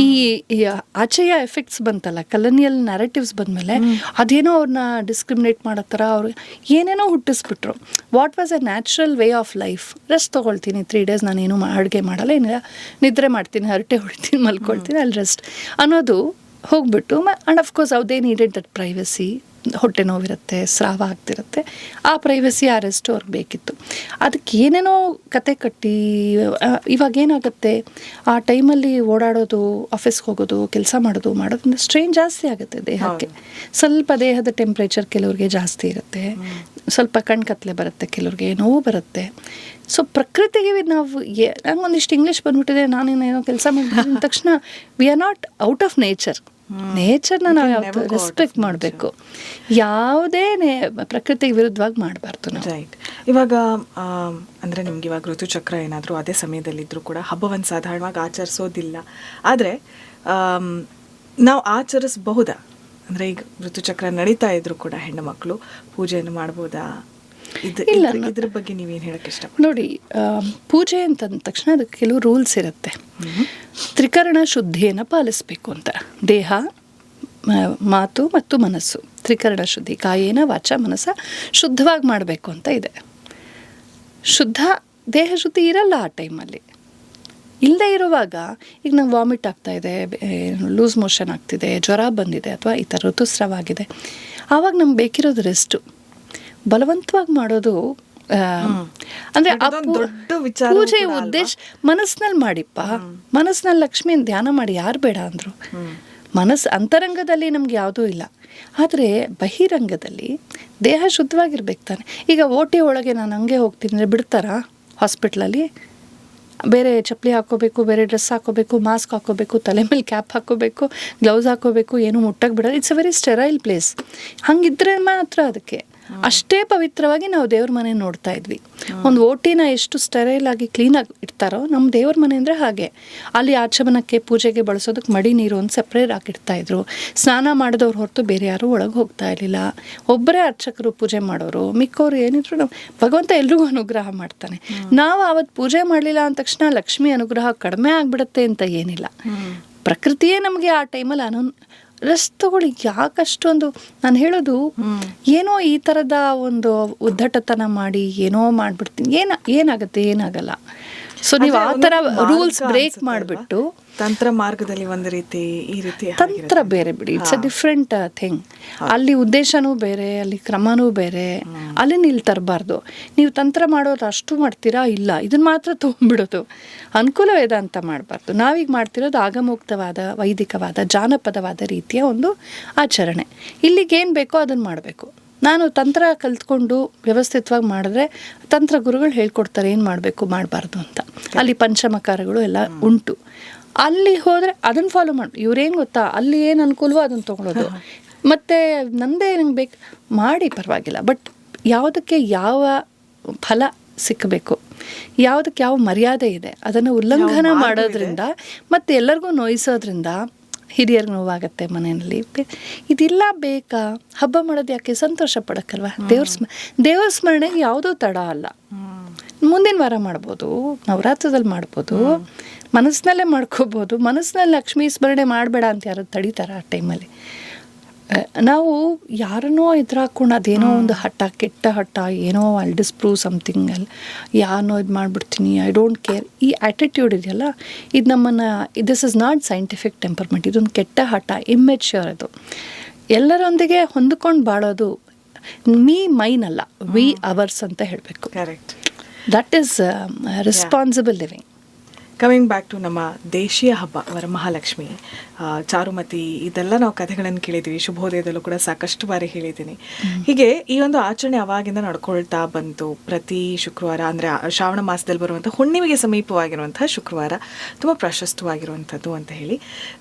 ಈ ಆಚೆಯ ಎಫೆಕ್ಟ್ಸ್ ಬಂತಲ್ಲ, ಕಲೋನಿಯಲ್ ನ್ಯಾರೇಟಿವ್ಸ್ ಬಂದಮೇಲೆ ಅದೇನೋ ಅವ್ರನ್ನ ಡಿಸ್ಕ್ರಿಮಿನೇಟ್ ಮಾಡೋ ಥರ ಅವ್ರು ಏನೇನೋ ಹುಟ್ಟಿಸ್ಬಿಟ್ರು. What was a natural way of life. Rest ತೊಗೊಳ್ತೀನಿ 3 days, ನಾನೇನು ಅಡುಗೆ ಮಾಡಲ್ಲ, ಏನಿಲ್ಲ, ನಿದ್ರೆ ಮಾಡ್ತೀನಿ, ಹರಟೆ ಹೊಡಿತೀನಿ, ಮಲ್ಕೊಳ್ತೀನಿ, ಅಲ್ಲಿ ರೆಸ್ಟ್ ಅನ್ನೋದು ಹೋಗ್ಬಿಟ್ಟು. ಆ್ಯಂಡ್ ಅಫ್ಕೋರ್ಸ್ ಅವ್ದೇ ನೀಡೆಡ್ ದಟ್ ಪ್ರೈವಸಿ. ಹೊಟ್ಟೆ ನೋವಿರುತ್ತೆ, ಸ್ರಾವ ಆಗ್ತಿರುತ್ತೆ, ಆ ಪ್ರೈವಸಿ, ಆ ರೆಸ್ಟ್ ಅವ್ರಿಗೆ ಬೇಕಿತ್ತು. ಅದಕ್ಕೆ ಏನೇನೋ ಕತೆ ಕಟ್ಟಿ ಇವಾಗ ಏನಾಗುತ್ತೆ, ಆ ಟೈಮಲ್ಲಿ ಓಡಾಡೋದು, ಆಫೀಸ್ಗೆ ಹೋಗೋದು, ಕೆಲಸ ಮಾಡೋದ್ರಿಂದ ಸ್ಟ್ರೈನ್ ಜಾಸ್ತಿ ಆಗುತ್ತೆ ದೇಹಕ್ಕೆ. ಸ್ವಲ್ಪ ದೇಹದ ಟೆಂಪ್ರೇಚರ್ ಕೆಲವ್ರಿಗೆ ಜಾಸ್ತಿ ಇರುತ್ತೆ, ಸ್ವಲ್ಪ ಕಣ್ಕತ್ಲೆ ಬರುತ್ತೆ, ಕೆಲವ್ರಿಗೆ ನೋವು ಬರುತ್ತೆ. ಸೊ ಪ್ರಕೃತಿಗೆ ನಾವು ನಂಗೊಂದಿಷ್ಟು ಇಂಗ್ಲೀಷ್ ಬಂದ್ಬಿಟ್ಟಿದೆ, ನಾನೇನೋ ಕೆಲಸ ಮಾಡಿದ ತಕ್ಷಣ we are not out of ನೇಚರ್ನ ನಾವು ಯಾವತ್ತು ರೆಸ್ಪೆಕ್ಟ್ ಮಾಡಬೇಕು. ಯಾವುದೇ ಪ್ರಕೃತಿಗೆ ವಿರುದ್ಧವಾಗಿ ಮಾಡಬಾರ್ದು ನಾವು. ರೈಟ್. ಇವಾಗ ಅಂದರೆ ನಿಮ್ಗೆ ಇವಾಗ ಋತುಚಕ್ರ ಏನಾದರೂ ಅದೇ ಸಮಯದಲ್ಲಿದ್ದರೂ ಕೂಡ ಹಬ್ಬವನ್ನು ಸಾಧಾರಣವಾಗಿ ಆಚರಿಸೋದಿಲ್ಲ. ಆದರೆ ನಾವು ಆಚರಿಸಬಹುದಾ? ಅಂದರೆ ಈಗ ಋತುಚಕ್ರ ನಡೀತಾ ಇದ್ರು ಕೂಡ ಹೆಣ್ಣು ಮಕ್ಕಳು ಪೂಜೆಯನ್ನು ಮಾಡ್ಬೋದಾ? ಇದ್ರ ಬಗ್ಗೆ ನೀವೇನು ಹೇಳಕ್ಕೆ ಇಷ್ಟ? ನೋಡಿ, ಪೂಜೆ ಅಂತಂದ ತಕ್ಷಣ ಅದಕ್ಕೆ ಕೆಲವು ರೂಲ್ಸ್ ಇರುತ್ತೆ. ತ್ರಿಕರಣ ಶುದ್ಧಿಯನ್ನು ಪಾಲಿಸಬೇಕು ಅಂತ. ದೇಹ, ಮಾತು ಮತ್ತು ಮನಸ್ಸು, ತ್ರಿಕರಣ ಶುದ್ಧಿ, ಕಾಯೇನ ವಾಚ ಮನಸ್ಸ ಶುದ್ಧವಾಗಿ ಮಾಡಬೇಕು ಅಂತ ಇದೆ. ದೇಹ ಶುದ್ಧಿ ಇರಲ್ಲ ಆ ಟೈಮಲ್ಲಿ. ಇಲ್ಲದೆ ಇರುವಾಗ, ಈಗ ನಂಗೆ ವಾಮಿಟ್ ಆಗ್ತಾ ಇದೆ, ಲೂಸ್ ಮೋಷನ್ ಆಗ್ತಿದೆ, ಜ್ವರ ಬಂದಿದೆ, ಅಥವಾ ಈ ಥರ ಋತುಸ್ರಾವ ಆಗಿದೆ, ಆವಾಗ ನಮ್ಗೆ ಬೇಕಿರೋದು ರೆಸ್ಟು. ಬಲವಂತವಾಗಿ ಮಾಡೋದು ಅಂದ್ರೆ ಪೂಜೆ ಉದ್ದೇಶ ಮನಸ್ಸಿನಲ್ಲಿ ಮಾಡಿಪ್ಪ. ಮನಸ್ಸಿನಲ್ಲಿ ಲಕ್ಷ್ಮಿಯನ್ನು ಧ್ಯಾನ ಮಾಡಿ, ಯಾರು ಬೇಡ ಅಂದ್ರು. ಅಂತರಂಗದಲ್ಲಿ ನಮ್ಗೆ ಯಾವುದೂ ಇಲ್ಲ. ಆದರೆ ಬಹಿರಂಗದಲ್ಲಿ ದೇಹ ಶುದ್ಧವಾಗಿರ್ಬೇಕು ತಾನೆ. ಈಗ ಓಟಿ ಒಳಗೆ ನಾನು ಹಂಗೆ ಹೋಗ್ತೀನಿ ಅಂದರೆ ಬಿಡ್ತಾರಾ ಹಾಸ್ಪಿಟ್ಲಲ್ಲಿ? ಬೇರೆ ಚಪ್ಪಲಿ ಹಾಕ್ಕೋಬೇಕು, ಬೇರೆ ಡ್ರೆಸ್ ಹಾಕ್ಕೋಬೇಕು, ಮಾಸ್ಕ್ ಹಾಕ್ಕೋಬೇಕು, ತಲೆ ಮೇಲೆ ಕ್ಯಾಪ್ ಹಾಕ್ಕೋಬೇಕು, ಗ್ಲೌಸ್ ಹಾಕ್ಕೋಬೇಕು, ಏನು ಮುಟ್ಟಕ್ಕೆ ಬಿಡೋದು. It's a very sterile place. ಹಂಗಿದ್ರೆ ಮಾತ್ರ ಅದಕ್ಕೆ ಅಷ್ಟೇ ಪವಿತ್ರವಾಗಿ ನಾವು ದೇವ್ರ ಮನೆ ನೋಡ್ತಾ ಇದ್ವಿ. ಒಂದು ಓಟಿನ ಎಷ್ಟು ಸ್ಟೆರೈಲ್ ಆಗಿ ಕ್ಲೀನಾಗಿ ಇಡ್ತಾರೋ ನಮ್ಮ ದೇವ್ರ ಮನೆ ಅಂದರೆ ಹಾಗೆ. ಅಲ್ಲಿ ಆಚಮನಕ್ಕೆ ಪೂಜೆಗೆ ಬಳಸೋದಕ್ಕೆ ಮಡಿ ನೀರು ಒಂದು ಸಪ್ರೇಟ್ ಹಾಕಿಡ್ತಾ ಇದ್ರು. ಸ್ನಾನ ಮಾಡಿದವ್ರು ಹೊರತು ಬೇರೆ ಯಾರೂ ಒಳಗೆ ಹೋಗ್ತಾ ಇರಲಿಲ್ಲ. ಒಬ್ಬರೇ ಅರ್ಚಕರು ಪೂಜೆ ಮಾಡೋರು, ಮಿಕ್ಕವ್ರು ಏನಿದ್ರು ನಾವು ಭಗವಂತ ಎಲ್ರಿಗೂ ಅನುಗ್ರಹ ಮಾಡ್ತಾನೆ. ನಾವು ಆವತ್ತು ಪೂಜೆ ಮಾಡಲಿಲ್ಲ ಅಂದ ತಕ್ಷಣ ಲಕ್ಷ್ಮಿ ಅನುಗ್ರಹ ಕಡಿಮೆ ಆಗಿಬಿಡುತ್ತೆ ಅಂತ ಏನಿಲ್ಲ. ಪ್ರಕೃತಿಯೇ ನಮಗೆ ಆ ಟೈಮಲ್ಲಿ ರೆಸ್ಟ್ ತಗೊಳ್ಳಿ. ಯಾಕಷ್ಟೊಂದು ನಾನು ಹೇಳೋದು, ಏನೋ ಈ ಥರದ ಒಂದು ಉದ್ದಟತನ ಮಾಡಿ ಏನೋ ಮಾಡಿಬಿಡ್ತೀನಿ, ಏನಾಗುತ್ತೆ, ಏನಾಗಲ್ಲ. ಸೊ ನೀವು ಆ ಥರ ರೂಲ್ಸ್ ಬ್ರೇಕ್ ಮಾಡಿಬಿಟ್ಟು ತಂತ್ರ ಮಾರ್ಗದಲ್ಲಿ ಒಂದು ರೀತಿ, ಈ ರೀತಿ ತಂತ್ರ ಬೇರೆ ಬಿಡಿ, ಇಟ್ಸ್ ಅ ಡಿಫ್ರೆಂಟ್ ಥಿಂಗ್. ಅಲ್ಲಿ ಉದ್ದೇಶನೂ ಬೇರೆ, ಅಲ್ಲಿ ಕ್ರಮನೂ ಬೇರೆ. ಅಲ್ಲಿ ನೀವು ತರಬಾರ್ದು. ನೀವು ತಂತ್ರ ಮಾಡೋದು ಅಷ್ಟು ಮಾಡ್ತೀರಾ, ಇಲ್ಲ ಇದನ್ನ ಮಾತ್ರ ತೊಗೊಂಡ್ಬಿಡೋದು. ಅನುಕೂಲ ವೇದಾಂತ ಮಾಡಬಾರ್ದು. ನಾವೀಗ ಮಾಡ್ತಿರೋದು ಆಗಮೋಕ್ತವಾದ, ವೈದಿಕವಾದ, ಜಾನಪದವಾದ ರೀತಿಯ ಒಂದು ಆಚರಣೆ. ಇಲ್ಲಿಗೇನು ಬೇಕೋ ಅದನ್ನು ಮಾಡಬೇಕು. ನಾನು ತಂತ್ರ ಕಲ್ತ್ಕೊಂಡು ವ್ಯವಸ್ಥಿತವಾಗಿ ಮಾಡಿದ್ರೆ ತಂತ್ರ ಗುರುಗಳು ಹೇಳ್ಕೊಡ್ತಾರೆ ಏನು ಮಾಡಬೇಕು ಮಾಡಬಾರ್ದು ಅಂತ. ಅಲ್ಲಿ ಪಂಚಮಕಾರಗಳು ಎಲ್ಲ ಉಂಟು. ಅಲ್ಲಿ ಹೋದರೆ ಅದನ್ನು ಫಾಲೋ ಮಾಡಿ. ಇವ್ರೇನು ಗೊತ್ತಾ, ಅಲ್ಲಿ ಏನು ಅನುಕೂಲವೋ ಅದನ್ನು ತೊಗೊಳೋದು. ಮತ್ತು ನಂದೇ ನಂಗೆ ಬೇಕು ಮಾಡಿ ಪರವಾಗಿಲ್ಲ, ಬಟ್ ಯಾವುದಕ್ಕೆ ಯಾವ ಫಲ ಸಿಕ್ಕಬೇಕು, ಯಾವುದಕ್ಕೆ ಯಾವ ಮರ್ಯಾದೆ ಇದೆ ಅದನ್ನು ಉಲ್ಲಂಘನ ಮಾಡೋದ್ರಿಂದ ಮತ್ತು ಎಲ್ಲರಿಗೂ ನೋಯಿಸೋದ್ರಿಂದ ಹಿರಿಯರಿಗೆ ನೋವಾಗತ್ತೆ ಮನೆಯಲ್ಲಿ. ಇದಿಲ್ಲ ಬೇಕಾ? ಹಬ್ಬ ಮಾಡೋದು ಯಾಕೆ? ಸಂತೋಷ ಪಡೋಕ್ಕಲ್ವ? ದೇವ್ರ ಸ್ಮರಣೆಗೆ ಯಾವುದೂ ತಡ ಅಲ್ಲ. ಮುಂದಿನ ವಾರ ಮಾಡ್ಬೋದು, ನವರಾತ್ರದಲ್ಲಿ ಮಾಡ್ಬೋದು, ಮನಸ್ಸಿನಲ್ಲೇ ಮಾಡ್ಕೋಬೋದು. ಮನಸ್ಸಿನಲ್ಲಿ ಲಕ್ಷ್ಮೀ ಸ್ಮರಣೆ ಮಾಡಬೇಡ ಅಂತ ಯಾರು ತಡೀತಾರ ಆ ಟೈಮಲ್ಲಿ? ನಾವು ಯಾರನ್ನೋ ಎದುರಾಕೊಂಡು ಅದೇನೋ ಒಂದು ಹಠ, ಕೆಟ್ಟ ಹಠ, ಏನೋ ಐ ಡಿಸ್ಪ್ರೂವ್ ಸಮಥಿಂಗ್, ಅಲ್ಲಿ ಯಾರನ್ನೋ ಇದು ಮಾಡಿಬಿಡ್ತೀನಿ, ಐ ಡೋಂಟ್ ಕೇರ್, ಈ ಆ್ಯಟಿಟ್ಯೂಡ್ ಇದೆಯಲ್ಲ, ಇದು ನಮ್ಮನ್ನು, this is not scientific temperament. ಇದೊಂದು ಕೆಟ್ಟ ಹಠ, ಇಮ್ಮೆಚ್ಯೂರ್. ಅದು ಎಲ್ಲರೊಂದಿಗೆ ಹೊಂದ್ಕೊಂಡು ಬಾಳೋದು ಮೈನ್ ಅಲ್ಲ, ವಿ ಅವರ್ಸ್ ಅಂತ ಹೇಳಬೇಕು. Correct. That is responsible living. Coming back to ನಮ್ಮ ದೇಶೀಯ ಹಬ್ಬ ವರಮಹಾಲಕ್ಷ್ಮಿ, ಚಾರುಮತಿ, ಇದೆಲ್ಲ ನಾವು ಕಥೆಗಳನ್ನು ಕೇಳಿದ್ದೀವಿ. ಶುಭೋದಯದಲ್ಲೂ ಕೂಡ ಸಾಕಷ್ಟು ಬಾರಿ ಹೇಳಿದ್ದೀನಿ. ಹೀಗೆ ಈ ಒಂದು ಆಚರಣೆ ಅವಾಗಿಂದ ನಡ್ಕೊಳ್ತಾ ಬಂತು. ಪ್ರತಿ ಶುಕ್ರವಾರ, ಅಂದರೆ ಶ್ರಾವಣ ಮಾಸದಲ್ಲಿ ಬರುವಂಥ ಹುಣ್ಣಿಮೆಗೆ ಸಮೀಪವಾಗಿರುವಂತಹ ಶುಕ್ರವಾರ ತುಂಬ ಪ್ರಶಸ್ತವಾಗಿರುವಂಥದ್ದು ಅಂತ ಹೇಳಿ,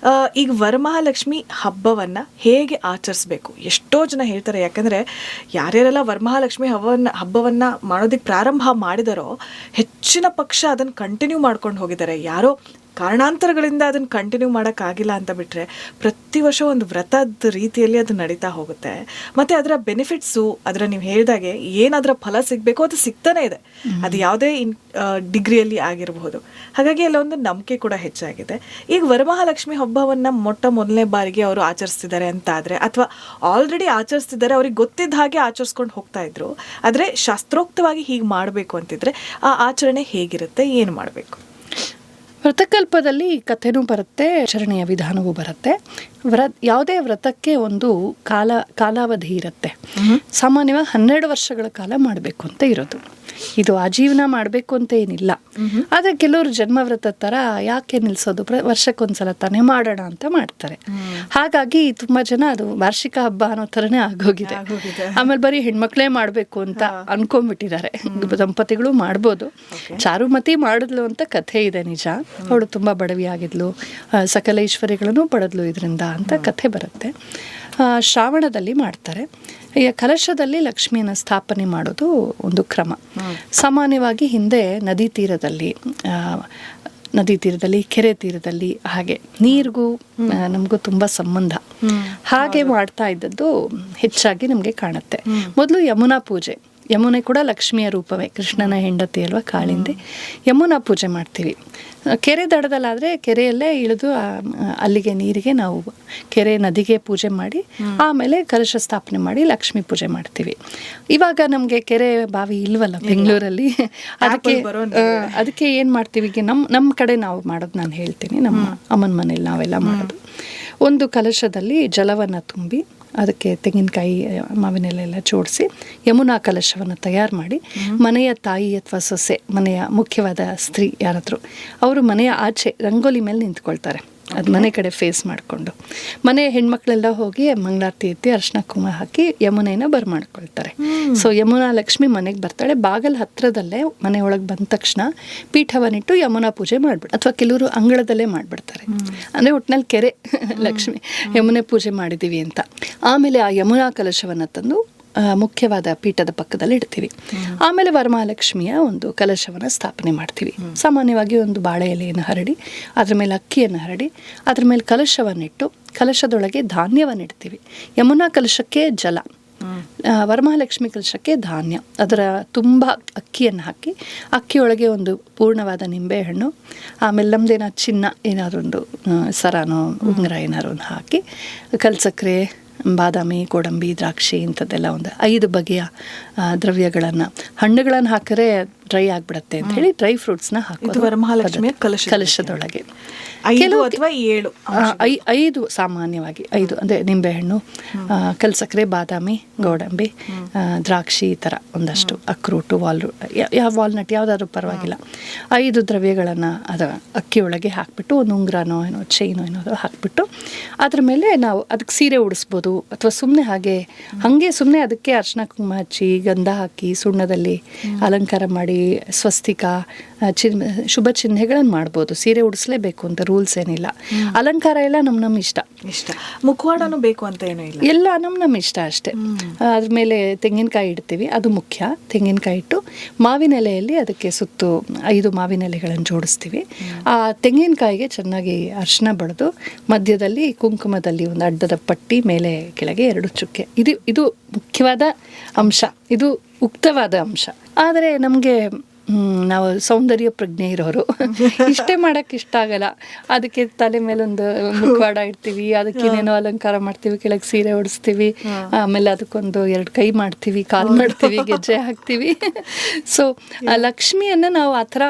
ಈಗ ವರಮಹಾಲಕ್ಷ್ಮಿ ಹಬ್ಬವನ್ನು ಹೇಗೆ ಆಚರಿಸ್ಬೇಕು ಎಷ್ಟೋ ಜನ ಹೇಳ್ತಾರೆ. ಯಾಕಂದರೆ ಯಾರ್ಯಾರೆಲ್ಲ ವರಮಹಾಲಕ್ಷ್ಮಿ ಹಬ್ಬವನ್ನು ಮಾಡೋದಕ್ಕೆ ಪ್ರಾರಂಭ ಮಾಡಿದಾರೋ ಹೆಚ್ಚಿನ ಪಕ್ಷ ಅದನ್ನು ಕಂಟಿನ್ಯೂ ಮಾಡ್ಕೊಂಡು ಹೋಗಿದ್ದಾರೆ. ಯಾರೋ ಕಾರಣಾಂತರಗಳಿಂದ ಅದನ್ನು ಕಂಟಿನ್ಯೂ ಮಾಡೋಕ್ಕಾಗಿಲ್ಲ ಅಂತ ಬಿಟ್ಟರೆ ಪ್ರತಿ ವರ್ಷ ಒಂದು ವ್ರತದ ರೀತಿಯಲ್ಲಿ ಅದು ನಡೀತಾ ಹೋಗುತ್ತೆ. ಮತ್ತು ಅದರ ಬೆನಿಫಿಟ್ಸು, ಅದರ ನೀವು ಹೇಳಿದಾಗೆ ಏನಾದರೂ ಫಲ ಸಿಗಬೇಕು ಅದು ಸಿಗ್ತಾನೆ ಇದೆ, ಅದು ಯಾವುದೇ ಡಿಗ್ರಿಯಲ್ಲಿ ಆಗಿರಬಹುದು. ಹಾಗಾಗಿ ಎಲ್ಲ ಒಂದು ನಂಬಿಕೆ ಕೂಡ ಹೆಚ್ಚಾಗಿದೆ. ಈಗ ವರಮಹಾಲಕ್ಷ್ಮಿ ಹಬ್ಬವನ್ನು ಮೊದಲನೇ ಬಾರಿಗೆ ಅವರು ಆಚರಿಸ್ತಿದ್ದಾರೆ ಅಂತ ಆದರೆ, ಅಥವಾ ಆಲ್ರೆಡಿ ಆಚರಿಸ್ತಿದ್ದಾರೆ, ಅವ್ರಿಗೆ ಗೊತ್ತಿದ್ದ ಹಾಗೆ ಆಚರಿಸ್ಕೊಂಡು ಹೋಗ್ತಾ ಇದ್ರು, ಆದರೆ ಶಾಸ್ತ್ರೋಕ್ತವಾಗಿ ಹೀಗೆ ಮಾಡಬೇಕು ಅಂತಿದ್ರೆ ಆ ಆಚರಣೆ ಹೇಗಿರುತ್ತೆ, ಏನು ಮಾಡಬೇಕು? ವ್ರತಕಲ್ಪದಲ್ಲಿ ಕಥೆನೂ ಬರುತ್ತೆ, ಆಚರಣೆಯ ವಿಧಾನವೂ ಬರುತ್ತೆ. ಯಾವುದೇ ವ್ರತಕ್ಕೆ ಒಂದು ಕಾಲಾವಧಿ ಇರುತ್ತೆ. ಸಾಮಾನ್ಯವಾಗಿ 12 ವರ್ಷಗಳ ಕಾಲ ಮಾಡಬೇಕು ಅಂತ ಇರೋದು. ಇದು ಆಜೀವನ ಮಾಡಬೇಕು ಅಂತ ಏನಿಲ್ಲ. ಆದರೆ ಕೆಲವರು ಜನ್ಮವ್ರತ ಥರ ಯಾಕೆ ನಿಲ್ಲಿಸೋದು, ವರ್ಷಕ್ಕೊಂದ್ಸಲ ತಾನೇ ಮಾಡೋಣ ಅಂತ ಮಾಡ್ತಾರೆ. ಹಾಗಾಗಿ ತುಂಬ ಜನ ಅದು ವಾರ್ಷಿಕ ಹಬ್ಬ ಅನ್ನೋ ಥರನೇ ಆಗೋಗಿದೆ. ಆಮೇಲೆ ಬರೀ ಹೆಣ್ಮಕ್ಳೇ ಮಾಡಬೇಕು ಅಂತ ಅನ್ಕೊಂಡ್ಬಿಟ್ಟಿದ್ದಾರೆ. ದಂಪತಿಗಳು ಮಾಡ್ಬೋದು. ಚಾರುಮತಿ ಮಾಡಿದ್ಲು ಅಂತ ಕಥೆ ಇದೆ, ನಿಜ. ಅವಳು ತುಂಬ ಬಡವಿ ಆಗಿದ್ಲು, ಸಕಲ ಐಶ್ವರ್ಯಗಳನ್ನು ಪಡೆದ್ಲು ಇದರಿಂದ ಅಂತ ಕಥೆ ಬರುತ್ತೆ. ಶ್ರಾವಣದಲ್ಲಿ ಮಾಡ್ತಾರೆ. ಈಗ ಕಲಶದಲ್ಲಿ ಲಕ್ಷ್ಮಿಯನ್ನು ಸ್ಥಾಪನೆ ಮಾಡೋದು ಒಂದು ಕ್ರಮ. ಸಾಮಾನ್ಯವಾಗಿ ಹಿಂದೆ ನದಿ ತೀರದಲ್ಲಿ, ಕೆರೆ ತೀರದಲ್ಲಿ, ಹಾಗೆ ನೀರಿಗೂ ನಮಗೂ ತುಂಬ ಸಂಬಂಧ. ಹಾಗೆ ಮಾಡ್ತಾ ಇದ್ದದ್ದು ಹೆಚ್ಚಾಗಿ ನಮಗೆ ಕಾಣುತ್ತೆ. ಮೊದಲು ಯಮುನಾ ಪೂಜೆ. ಯಮುನೆ ಕೂಡ ಲಕ್ಷ್ಮಿಯ ರೂಪವೇ, ಕೃಷ್ಣನ ಹೆಂಡತಿ ಅಲ್ವಾ, ಕಾಳಿಂದೆ. ಯಮುನಾ ಪೂಜೆ ಮಾಡ್ತೀವಿ. ಕೆರೆ ದಡದಲ್ಲಾದರೆ ಕೆರೆಯಲ್ಲೇ ಇಳಿದು ಅಲ್ಲಿಗೆ ನೀರಿಗೆ ನಾವು ನದಿಗೆ ಪೂಜೆ ಮಾಡಿ ಆಮೇಲೆ ಕಲಶ ಸ್ಥಾಪನೆ ಮಾಡಿ ಲಕ್ಷ್ಮೀ ಪೂಜೆ ಮಾಡ್ತೀವಿ. ಇವಾಗ ನಮಗೆ ಕೆರೆ ಬಾವಿ ಇಲ್ವಲ್ಲ ಬೆಂಗಳೂರಲ್ಲಿ. ಅದಕ್ಕೆ ಏನು ಮಾಡ್ತೀವಿ, ನಮ್ಮ ಕಡೆ ನಾವು ಮಾಡೋದು ನಾನು ಹೇಳ್ತೀನಿ. ನಮ್ಮ ಅಮ್ಮನ ಮನೇಲಿ ನಾವೆಲ್ಲ ಮಾಡೋದು, ಒಂದು ಕಲಶದಲ್ಲಿ ಜಲವನ್ನು ತುಂಬಿ ಅದಕ್ಕೆ ತೆಂಗಿನಕಾಯಿ, ಮಾವಿನೆಲ್ಲ ಜೋಡಿಸಿ ಯಮುನಾ ಕಲಶವನ್ನು ತಯಾರು ಮಾಡಿ ಮನೆಯ ತಾಯಿ ಅಥವಾ ಸೊಸೆ, ಮನೆಯ ಮುಖ್ಯವಾದ ಸ್ತ್ರೀ ಯಾರಾದರೂ, ಅವರು ಮನೆಯ ಆಚೆ ರಂಗೋಲಿ ಮೇಲೆ ನಿಂತ್ಕೊಳ್ತಾರೆ. ಅದು ಮನೆ ಕಡೆ ಫೇಸ್ ಮಾಡಿಕೊಂಡು ಮನೆ ಹೆಣ್ಮಕ್ಳೆಲ್ಲ ಹೋಗಿ ಮಂಗಳಾರತಿ ಎತ್ತಿ ಅರ್ಶಿನ ಕುಂಕುಮ ಹಾಕಿ ಯಮುನೆನ ಬರ್ಮಾಡ್ಕೊಳ್ತಾರೆ. ಸೊ ಯಮುನಾ ಲಕ್ಷ್ಮಿ ಮನೆಗೆ ಬರ್ತಾಳೆ. ಬಾಗಲ್ ಹತ್ರದಲ್ಲೇ ಮನೆ ಒಳಗೆ ಬಂದ ತಕ್ಷಣ ಪೀಠವನ್ನಿಟ್ಟು ಯಮುನಾ ಪೂಜೆ ಮಾಡ್ಬಿಡು, ಅಥವಾ ಕೆಲವರು ಅಂಗಳದಲ್ಲೇ ಮಾಡಿಬಿಡ್ತಾರೆ. ಅಂದರೆ ಒಟ್ಟಿನಲ್ಲಿ ಕೆರೆ ಲಕ್ಷ್ಮಿ ಯಮುನೆ ಪೂಜೆ ಮಾಡಿದ್ದೀವಿ ಅಂತ. ಆಮೇಲೆ ಆ ಯಮುನಾ ಕಲಶವನ್ನು ತಂದು ಮುಖ್ಯವಾದ ಪೀಠದ ಪಕ್ಕದಲ್ಲಿ ಇಡ್ತೀವಿ. ಆಮೇಲೆ ವರಮಹಾಲಕ್ಷ್ಮಿಯ ಒಂದು ಕಲಶವನ್ನು ಸ್ಥಾಪನೆ ಮಾಡ್ತೀವಿ. ಸಾಮಾನ್ಯವಾಗಿ ಒಂದು ಬಾಳೆ ಎಲೆಯನ್ನು ಹರಡಿ ಅದ್ರ ಮೇಲೆ ಅಕ್ಕಿಯನ್ನು ಹರಡಿ ಅದ್ರ ಮೇಲೆ ಕಲಶವನ್ನಿಟ್ಟು ಕಲಶದೊಳಗೆ ಧಾನ್ಯವನ್ನು ಇಡ್ತೀವಿ. ಯಮುನಾ ಕಲಶಕ್ಕೆ ಜಲ, ವರಮಹಾಲಕ್ಷ್ಮಿ ಕಲಶಕ್ಕೆ ಧಾನ್ಯ. ಅದರ ತುಂಬ ಅಕ್ಕಿಯನ್ನು ಹಾಕಿ ಅಕ್ಕಿಯೊಳಗೆ ಒಂದು ಪೂರ್ಣವಾದ ನಿಂಬೆಹಣ್ಣು, ಆಮೇಲೆ ನಮ್ಮದೇನೋ ಚಿನ್ನ ಏನಾದ್ರು ಒಂದು ಸರಾನೋ ಉಂಗುರ ಏನಾದ್ರು ಒಂದು ಹಾಕಿ ಕಲ್ಸಕ್ಕರೆ, ಬಾದಾಮಿ, ಗೋಡಂಬಿ, ದ್ರಾಕ್ಷಿ ಇಂಥದ್ದೆಲ್ಲ ಒಂದು 5 ಬಗೆಯ ದ್ರವ್ಯಗಳನ್ನು, ಹಣ್ಣುಗಳನ್ನು ಹಾಕಿದ್ರೆ ಡ್ರೈ ಆಗಿಬಿಡುತ್ತೆ ಅಂತ ಹೇಳಿ ಡ್ರೈ ಫ್ರೂಟ್ಸ್ನ ಹಾಕೋದು ವರಮಹಾಲಕ್ಷ್ಮಿಯ ಕಲಶದೊಳಗೆ. 5 ಅಥವಾ 7 5 ಸಾಮಾನ್ಯವಾಗಿ 5 ಅಂದರೆ ನಿಂಬೆಹಣ್ಣು, ಕಲ್ಸಕ್ಕರೆ, ಬಾದಾಮಿ, ಗೋಡಂಬಿ, ದ್ರಾಕ್ಷಿ, ಈ ಥರ ಒಂದಷ್ಟು ಅಕ್ರೂಟು, ವಾಲ್ನಟ್ ಯಾವುದಾದ್ರೂ ಪರವಾಗಿಲ್ಲ. 5 ದ್ರವ್ಯಗಳನ್ನು ಅದರ ಅಕ್ಕಿಯೊಳಗೆ ಹಾಕಿಬಿಟ್ಟು ಒಂದು ಉಂಗುರನೋ ಏನೋ ಚೈನೋ ಏನೋ ಹಾಕಿಬಿಟ್ಟು ಅದ್ರ ಮೇಲೆ ನಾವು ಅದಕ್ಕೆ ಸೀರೆ ಉಡಿಸ್ಬೋದು, ಅಥವಾ ಸುಮ್ಮನೆ ಹಾಗೆ ಸುಮ್ಮನೆ ಅದಕ್ಕೆ ಅರ್ಶಿನ ಕುಂಕುಮ ಹಚ್ಚಿ ಗಂಧ ಹಾಕಿ ಸುಣ್ಣದಲ್ಲಿ ಅಲಂಕಾರ ಮಾಡಿ ಸ್ವಸ್ತಿಕ ಶುಭ ಚಿಹ್ನೆಗಳನ್ನು ಮಾಡ್ಬೋದು. ಸೀರೆ ಉಡಿಸ್ಲೇಬೇಕು ಅಂತ ರೂಲ್ಸ್ ಏನಿಲ್ಲ. ಅಲಂಕಾರ ಎಲ್ಲ ನಮ್ಮ ಇಷ್ಟ. ಮುಖವಾಡನೂ ಬೇಕು ಅಂತ ಏನೂ ಇಲ್ಲ, ಎಲ್ಲ ನಮ್ಮ ಇಷ್ಟ ಅಷ್ಟೇ. ಅದ್ರ ಮೇಲೆ ತೆಂಗಿನಕಾಯಿ ಇಡ್ತೀವಿ, ಅದು ಮುಖ್ಯ. ತೆಂಗಿನಕಾಯಿ ಇಟ್ಟು ಮಾವಿನ ಎಲೆಯಲ್ಲಿ ಅದಕ್ಕೆ ಸುತ್ತು 5 ಮಾವಿನ ಎಲೆಗಳನ್ನು ಜೋಡಿಸ್ತೀವಿ. ಆ ತೆಂಗಿನಕಾಯಿಗೆ ಚೆನ್ನಾಗಿ ಅರಿಶಿನ ಬಳಿದು ಮಧ್ಯದಲ್ಲಿ ಕುಂಕುಮದಲ್ಲಿ ಒಂದು ಅಡ್ಡದ ಪಟ್ಟಿ, ಮೇಲೆ ಕೆಳಗೆ 2 ಚುಕ್ಕೆ. ಇದು ಮುಖ್ಯವಾದ ಅಂಶ, ಇದು ಉಕ್ತವಾದ ಅಂಶ. ಆದರೆ ನಮಗೆ ನಾವು ಸೌಂದರ್ಯ ಪ್ರಜ್ಞೆ ಇರೋರು ಇಷ್ಟೇ ಮಾಡೋಕ್ಕೆ ಇಷ್ಟ ಆಗಲ್ಲ. ಅದಕ್ಕೆ ತಲೆ ಮೇಲೊಂದು ಮುಖವಾಡ ಇಡ್ತೀವಿ, ಅದಕ್ಕೇನೇನೋ ಅಲಂಕಾರ ಮಾಡ್ತೀವಿ, ಕೆಳಗೆ ಸೀರೆ ಉಡಿಸ್ತೀವಿ, ಆಮೇಲೆ ಅದಕ್ಕೊಂದು 2 ಕೈ ಮಾಡ್ತೀವಿ, ಕಾಲು ಮಾಡ್ತೀವಿ, ಗೆಜ್ಜೆ ಹಾಕ್ತೀವಿ. ಸೊ ಆ ಲಕ್ಷ್ಮಿಯನ್ನು ನಾವು ಆ ಥರ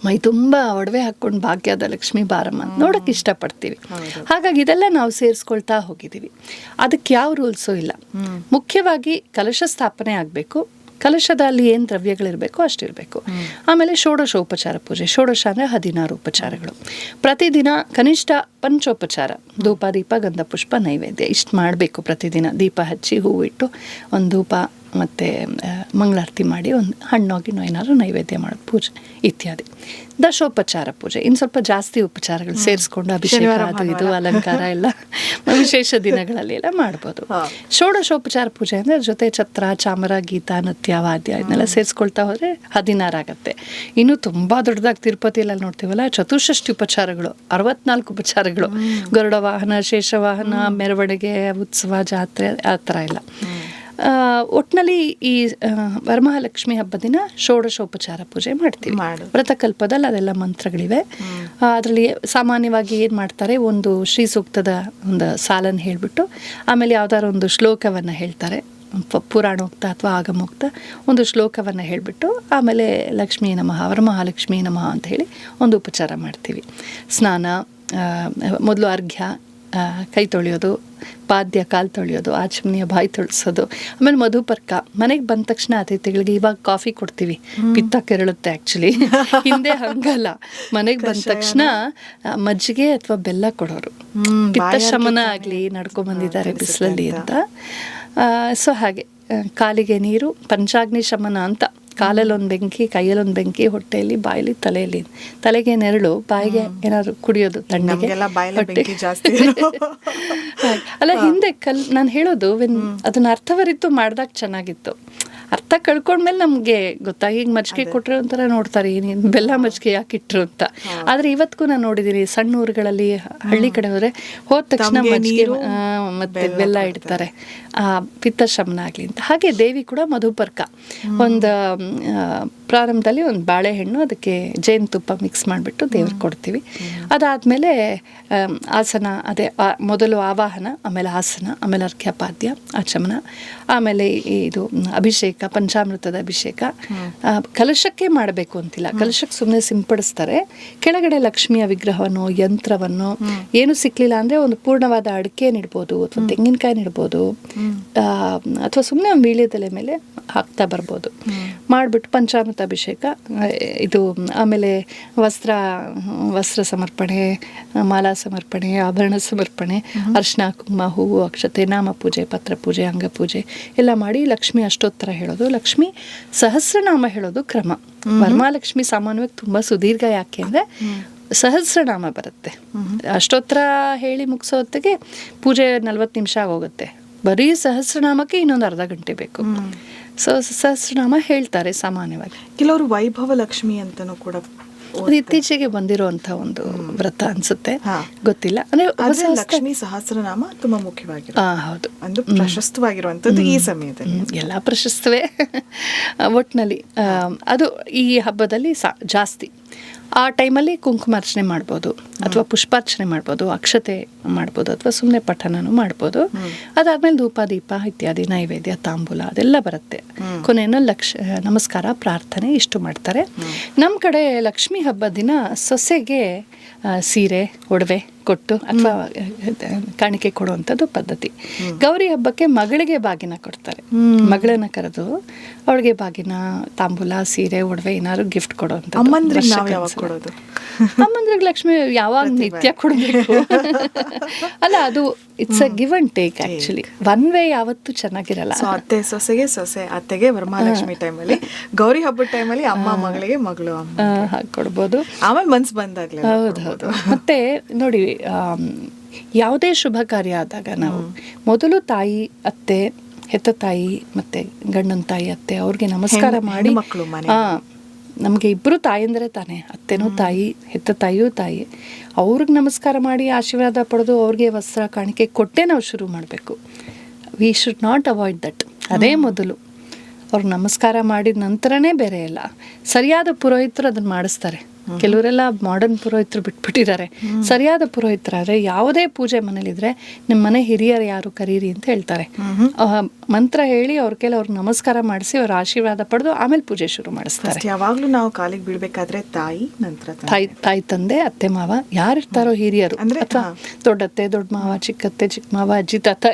ಮೈ ತುಂಬ ಒಡವೆ ಹಾಕ್ಕೊಂಡು ಭಾಗ್ಯದ ಲಕ್ಷ್ಮಿ ಬಾರಮ್ಮ ನೋಡೋಕ್ಕೆ ಇಷ್ಟಪಡ್ತೀವಿ. ಹಾಗಾಗಿ ಇದೆಲ್ಲ ನಾವು ಸೇರಿಸ್ಕೊಳ್ತಾ ಹೋಗಿದ್ದೀವಿ. ಅದಕ್ಕೆ ಯಾವ ರೂಲ್ಸು ಇಲ್ಲ. ಮುಖ್ಯವಾಗಿ ಕಲಶ ಸ್ಥಾಪನೆ ಆಗಬೇಕು. ಕಲಶದಲ್ಲಿ ಏನು ದ್ರವ್ಯಗಳಿರಬೇಕು ಅಷ್ಟಿರಬೇಕು. ಆಮೇಲೆ ಷೋಡಶೋಪಚಾರ ಪೂಜೆ. ಷೋಡಶ ಅಂದರೆ 16 ಉಪಚಾರಗಳು. ಪ್ರತಿದಿನ ಕನಿಷ್ಠ ಪಂಚೋಪಚಾರ, ಧೂಪ, ದೀಪ, ಗಂಧ, ಪುಷ್ಪ, ನೈವೇದ್ಯ ಇಷ್ಟು ಮಾಡಬೇಕು. ಪ್ರತಿದಿನ ದೀಪ ಹಚ್ಚಿ ಹೂವಿಟ್ಟು ಒಂದು ಧೂಪ ಮತ್ತು ಮಂಗಳಾರತಿ ಮಾಡಿ ಒಂದು ಹಣ್ಣು ಗಿಣ್ಣು ಏನಾದ್ರು ನೈವೇದ್ಯ ಮಾಡೋದು, ಪೂಜೆ ಇತ್ಯಾದಿ. ದಶೋಪಚಾರ ಪೂಜೆ, ಇನ್ನು ಸ್ವಲ್ಪ ಜಾಸ್ತಿ ಉಪಚಾರಗಳು ಸೇರಿಸ್ಕೊಂಡು ಅಭಿಷೇಕ, ಅದು ಇದು ಅಲಂಕಾರ ಎಲ್ಲ ವಿಶೇಷ ದಿನಗಳಲ್ಲಿ ಎಲ್ಲ ಮಾಡ್ಬೋದು. ಷೋಡಶೋಪಚಾರ ಪೂಜೆ ಅಂದರೆ ಅದ್ರ ಜೊತೆ ಛತ್ರ, ಚಾಮರ, ಗೀತ, ನೃತ್ಯ, ವಾದ್ಯ ಇದನ್ನೆಲ್ಲ ಸೇರಿಸ್ಕೊಳ್ತಾ ಹೋದರೆ 16 ಆಗುತ್ತೆ. ಇನ್ನು ತುಂಬ ದೊಡ್ಡದಾಗಿ ತಿರುಪತಿಯಲ್ಲಿ ನೋಡ್ತೀವಲ್ಲ, ಚತುಷ್ಷಷ್ಟಿ ಉಪಚಾರಗಳು, 64 ಉಪಚಾರಗಳು, ಗರುಡ ವಾಹನ, ಶೇಷವಾಹನ, ಮೆರವಣಿಗೆ, ಉತ್ಸವ, ಜಾತ್ರೆ, ಆ ಥರ ಎಲ್ಲ. ಒಟ್ಟಿನಲ್ಲಿ ಈ ವರಮಹಾಲಕ್ಷ್ಮಿ ಹಬ್ಬದ ದಿನ ಷೋಡಶೋಪಚಾರ ಪೂಜೆ ಮಾಡ್ತೀವಿ. ವ್ರತಕಲ್ಪದಲ್ಲಿ ಅದೆಲ್ಲ ಮಂತ್ರಗಳಿವೆ. ಅದರಲ್ಲಿ ಸಾಮಾನ್ಯವಾಗಿ ಏನು ಮಾಡ್ತಾರೆ, ಒಂದು ಶ್ರೀ ಸೂಕ್ತದ ಒಂದು ಸಾಲನ್ನು ಹೇಳಿಬಿಟ್ಟು ಆಮೇಲೆ ಯಾವ್ದಾದ್ರು ಒಂದು ಶ್ಲೋಕವನ್ನು ಹೇಳ್ತಾರೆ, ಪುರಾಣೋಕ್ತ ಅಥವಾ ಆಗಮೋಕ್ತ ಒಂದು ಶ್ಲೋಕವನ್ನು ಹೇಳಿಬಿಟ್ಟು ಆಮೇಲೆ ಲಕ್ಷ್ಮೀ ನಮಃ, ವರಮಹಾಲಕ್ಷ್ಮೀ ನಮಃ ಅಂತ ಹೇಳಿ ಒಂದು ಉಪಚಾರ ಮಾಡ್ತೀವಿ. ಸ್ನಾನ, ಮೊದಲು ಅರ್ಘ್ಯ, ಕೈ ತೊಳೆಯೋದು, ಪಾದ್ಯ ಕಾಲು ತೊಳೆಯೋದು, ಆಚಮನೆಯ ಬಾಯಿ ತೊಳಿಸೋದು, ಆಮೇಲೆ ಮಧುಪರ್ಕ. ಮನೆಗೆ ಬಂದ ತಕ್ಷಣ ಅತಿಥಿಗಳಿಗೆ ಇವಾಗ ಕಾಫಿ ಕೊಡ್ತೀವಿ, ಪಿತ್ತ ಕೆರಳುತ್ತೆ ಆ್ಯಕ್ಚುಲಿ. ಹಿಂದೆ ಹಂಗಲ್ಲ, ಮನೆಗೆ ಬಂದ ತಕ್ಷಣ ಮಜ್ಜಿಗೆ ಅಥವಾ ಬೆಲ್ಲ ಕೊಡೋರು, ಪಿತ್ತ ಶಮನ ಆಗಲಿ, ನಡ್ಕೊಂಬಂದಿದ್ದಾರೆ ಬಿಸಿಲಲ್ಲಿ ಅಂತ. ಸೊ ಹಾಗೆ ಕಾಲಿಗೆ ನೀರು, ಪಂಚಾಗ್ನಿ ಶಮನ ಅಂತ. ಕಾಲಲ್ಲೊಂದು ಬೆಂಕಿ, ಕೈಯಲ್ಲೊಂದು ಬೆಂಕಿ, ಹೊಟ್ಟೆಯಲ್ಲಿ, ಬಾಯಲ್ಲಿ, ತಲೆಯಲ್ಲಿ. ತಲೆಗೆ ನೆರಳು, ಬಾಯಿಗೆ ಏನಾದ್ರು ಕುಡಿಯೋದು ತಣ್ಣಗೆ. ಅಲ್ಲ, ಹಿಂದೆ ನಾನು ಹೇಳೋದು ಅದನ್ನ ಅರ್ಥವರಿತು ಮಾಡಿದಾಗ ಚೆನ್ನಾಗಿತ್ತು. ಅರ್ಥ ಕಳ್ಕೊಂಡ್ಮೇಲೆ ನಮಗೆ ಗೊತ್ತಾಗಿ ಈಗ ಮಜ್ಜಿಗೆ ಕೊಟ್ಟರೆ ಒಂಥರ ನೋಡ್ತಾರೆ, ಏನೇನು ಬೆಲ್ಲ ಮಜ್ಜಿಗೆ ಯಾಕಿಟ್ರು ಅಂತ. ಆದರೆ ಇವತ್ತಿಗೂ ನಾನು ನೋಡಿದ್ದೀನಿ, ಸಣ್ಣ ಊರುಗಳಲ್ಲಿ, ಹಳ್ಳಿ ಕಡೆ ಹೋದರೆ ಹೋದ ತಕ್ಷಣ ಮಜ್ಜಿಗೆ ಮತ್ತೆ ಬೆಲ್ಲ ಇಡ್ತಾರೆ, ಪಿತ್ತ ಶಮನ ಆಗಲಿ ಅಂತ. ಹಾಗೆ ದೇವಿ ಕೂಡ ಮಧುಪರ್ಕ, ಒಂದು ಪ್ರಾರಂಭದಲ್ಲಿ ಒಂದು ಬಾಳೆಹಣ್ಣು, ಅದಕ್ಕೆ ಜೇನುತುಪ್ಪ ಮಿಕ್ಸ್ ಮಾಡಿಬಿಟ್ಟು ದೇವ್ರಿಗೆ ಕೊಡ್ತೀವಿ. ಅದಾದಮೇಲೆ ಆಸನ, ಅದೇ ಮೊದಲು ಆವಾಹನ, ಆಮೇಲೆ ಆಸನ, ಆಮೇಲೆ ಅರ್ಘ್ಯಪಾದ್ಯ, ಆಚಮನ, ಆಮೇಲೆ ಇದು ಅಭಿಷೇಕ, ಪಂಚಾಮೃತದ ಅಭಿಷೇಕ. ಕಲಶಕ್ಕೆ ಮಾಡಬೇಕು ಅಂತಿಲ್ಲ, ಕಲಶಕ್ಕೆ ಸುಮ್ಮನೆ ಸಿಂಪಡಿಸ್ತಾರೆ. ಕೆಳಗಡೆ ಲಕ್ಷ್ಮಿಯ ವಿಗ್ರಹವನ್ನು, ಯಂತ್ರವನ್ನು, ಏನು ಸಿಕ್ಲಿಲ್ಲ ಅಂದರೆ ಒಂದು ಪೂರ್ಣವಾದ ಅಡಿಕೆ ಇಡ್ಬೋದು, ಅಥವಾ ತೆಂಗಿನಕಾಯಿ ಇಡ್ಬೋದು, ಅಥವಾ ಸುಮ್ಮನೆ ಒಂದು ವೀಳ್ಯದೆಲೆ ಮೇಲೆ ಹಾಕ್ತಾ ಬರ್ಬೋದು. ಮಾಡಿಬಿಟ್ಟು ಪಂಚಾಮೃತ ಪಂಚಾಮೃತಾಭಿಷೇಕ, ಇದು ಆಮೇಲೆ ವಸ್ತ್ರ ಸಮರ್ಪಣೆ, ಮಾಲಾ ಸಮರ್ಪಣೆ, ಆಭರಣ ಸಮರ್ಪಣೆ, ಅರ್ಶಿನ ಕುಂಕುಮ, ಹೂವು, ಅಕ್ಷತೆ, ನಾಮ ಪೂಜೆ, ಪತ್ರ ಪೂಜೆ, ಅಂಗಪೂಜೆ ಎಲ್ಲ ಮಾಡಿ ಲಕ್ಷ್ಮಿ ಅಷ್ಟೋತ್ತರ ಹೇಳೋದು, ಲಕ್ಷ್ಮಿ ಸಹಸ್ರನಾಮ ಹೇಳೋದು ಕ್ರಮ. ವರಮಹಾಲಕ್ಷ್ಮಿ ಸಾಮಾನ್ಯವಾಗಿ ತುಂಬ ಸುದೀರ್ಘ, ಯಾಕೆ ಅಂದರೆ ಸಹಸ್ರನಾಮ ಬರುತ್ತೆ. ಅಷ್ಟೋತ್ತರ ಹೇಳಿ ಮುಗಿಸೋ ಹೊತ್ತಿಗೆ ಪೂಜೆ 40 ನಿಮಿಷ ಆಗೋಗುತ್ತೆ. ಬರೀ ಸಹಸ್ರನಾಮಕ್ಕೆ ಇನ್ನೊಂದು ಅರ್ಧ ಗಂಟೆ ಬೇಕು. ಸೊ ಸಹಸ್ರನಾಮ ಹೇಳ್ತಾರೆ ಸಾಮಾನ್ಯವಾಗಿ. ಕೆಲವರು ವೈಭವ ಲಕ್ಷ್ಮಿ ಅಂತನೂ ಕೂಡ ಅದು ಇತ್ತೀಚೆಗೆ ಬಂದಿರುವಂತ ಒಂದು ವ್ರತ ಅನ್ಸುತ್ತೆ, ಗೊತ್ತಿಲ್ಲ. ಅಂದ್ರೆ ಲಕ್ಷ್ಮಿ ಸಹಸ್ರನಾಮ ತುಂಬಾ ಮುಖ್ಯವಾಗಿರೋ, ಹೌದು, ಒಂದು ಪ್ರಶಸ್ತವಾಗಿರುವಂತದ್ದು ಈ ಸಮಯದಲ್ಲಿ. ಎಲ್ಲ ಪ್ರಶಸ್ತವೇ ಒಟ್ಟಿನಲ್ಲಿ. ಅದು ಈ ಹಬ್ಬದಲ್ಲಿ ಜಾಸ್ತಿ. ಆ ಟೈಮಲ್ಲಿ ಕುಂಕುಮಾರ್ಚನೆ ಮಾಡ್ಬೋದು, ಅಥವಾ ಪುಷ್ಪಾರ್ಚನೆ ಮಾಡ್ಬೋದು, ಅಕ್ಷತೆ ಮಾಡ್ಬೋದು, ಅಥವಾ ಸುಮ್ಮನೆ ಪಠನನೂ ಮಾಡ್ಬೋದು. ಅದಾದ್ಮೇಲೆ ಧೂಪ, ದೀಪ ಇತ್ಯಾದಿ ನೈವೇದ್ಯ, ತಾಂಬೂಲ ಅದೆಲ್ಲ ಬರುತ್ತೆ. ಕೊನೆಯನ್ನು ನಮಸ್ಕಾರ, ಪ್ರಾರ್ಥನೆ ಇಷ್ಟು ಮಾಡ್ತಾರೆ. ನಮ್ಮ ಕಡೆ ಲಕ್ಷ್ಮೀ ಹಬ್ಬದ ದಿನ ಸೊಸೆಗೆ ಸೀರೆ, ಒಡವೆ ಕೊಟ್ಟು ಅಥವಾ ಕಾಣಿಕೆ ಕೊಡುವಂಥದ್ದು ಪದ್ಧತಿ. ಗೌರಿ ಹಬ್ಬಕ್ಕೆ ಮಗಳಿಗೆ ಬಾಗಿನ ಕೊಡ್ತಾರೆ. ಮಗಳನ್ನ ಕರೆದು ಅವಳಿಗೆ ಬಾಗಿನ, ತಾಂಬೂಲ, ಸೀರೆ, ಒಡವೆ ಏನಾದ್ರು ಗಿಫ್ಟ್ ಕೊಡುವಂಥದ್ದು. ಅಮ್ಮಂದ್ರಿಗೆ ಲಕ್ಷ್ಮಿ ಯಾವಾಗ ನಿತ್ಯ ಕೊಡಬೇಕು ಅಲ್ಲ, ಅದು it's a give and take. Actually one way ಯಾವತ್ತೂ ಚೆನ್ನಾಗಿರಲ್ಲ. ಅತ್ತೆ ಸೊಸೆಗೆ ಸೊಸೆ, ಅತ್ತೆಗೆ ವರಮಹಾಲಕ್ಷ್ಮಿ ಟೈಮಲ್ಲಿ, ಗೌರಿ ಹಬ್ಬದ ಟೈಮಲ್ಲಿ ಅಮ್ಮ ಮಗಳಿಗೆ, ಮಗಳು ಕೊಡ್ಬೋದು. ಆಮೇಲೆ ಮನ್ಸು ಬಂದಾಗ್ಲೇ. ಹೌದೌದು. ಮತ್ತೆ ನೋಡಿ, ಯಾವುದೇ ಶುಭ ಕಾರ್ಯ ಆದಾಗ ನಾವು ಮೊದಲು ತಾಯಿ, ಅತ್ತೆ, ಹೆತ್ತ ತಾಯಿ ಮತ್ತೆ ಗಂಡನ ತಾಯಿ, ಅತ್ತೆ ಅವ್ರಿಗೆ ನಮಸ್ಕಾರ ಮಾಡಿ, ನಮಗೆ ಇಬ್ಬರು ತಾಯಂದ್ರೆ ತಾನೆ, ಅತ್ತೆನೂ ತಾಯಿ, ಹೆತ್ತ ತಾಯಿಯೂ ತಾಯಿ, ಅವ್ರಿಗೆ ನಮಸ್ಕಾರ ಮಾಡಿ ಆಶೀರ್ವಾದ ಪಡೆದು ಅವ್ರಿಗೆ ವಸ್ತ್ರ ಕಾಣಿಕೆ ಕೊಟ್ಟೆ ನಾವು ಶುರು ಮಾಡಬೇಕು. We should not avoid that. ಅದೇ ಮೊದಲು ಅವ್ರಿಗೆ ನಮಸ್ಕಾರ ಮಾಡಿದ ನಂತರನೇ ಬೇರೆ ಎಲ್ಲ. ಸರಿಯಾದ ಪುರೋಹಿತರು ಅದನ್ನು ಮಾಡಿಸ್ತಾರೆ. ಕೆಲವರೆಲ್ಲ ಮಾಡರ್ನ್ ಪುರೋಹಿತರು ಬಿಟ್ಬಿಟ್ಟಿದ್ದಾರೆ. ಸರಿಯಾದ ಪುರೋಹಿತರಾದ್ರೆ ಯಾವುದೇ ಪೂಜೆ ಮನೇಲಿದ್ರೆ ನಿಮ್ಮ ಮನೆ ಹಿರಿಯರು ಯಾರು ಕರೀರಿ ಅಂತ ಹೇಳ್ತಾರೆ. ಮಂತ್ರ ಹೇಳಿ ಅವ್ರ ಕೈಲಿ ಅವ್ರಿಗೆ ನಮಸ್ಕಾರ ಮಾಡಿಸಿ ಅವ್ರ ಆಶೀರ್ವಾದ ಪಡೆದು ಆಮೇಲೆ ಪೂಜೆ ಶುರು ಮಾಡಿಸ್ತಾರೆ. ಯಾವಾಗ್ಲೂ ನಾವು ಕಾಲಿಗೆ ಬೀಳ್ಬೇಕಾದ್ರೆ ತಾಯಿ, ನಂತರ ತಾಯಿ ತಂದೆ, ಅತ್ತೆ ಮಾವ ಯಾರಿರ್ತಾರೋ ಹಿರಿಯರು, ಅಥವಾ ದೊಡ್ಡತ್ತೆ, ದೊಡ್ಡ ಮಾವ, ಚಿಕ್ಕತ್ತೆ, ಚಿಕ್ಕ ಮಾವ, ಅಜ್ಜಿ, ತಾತ,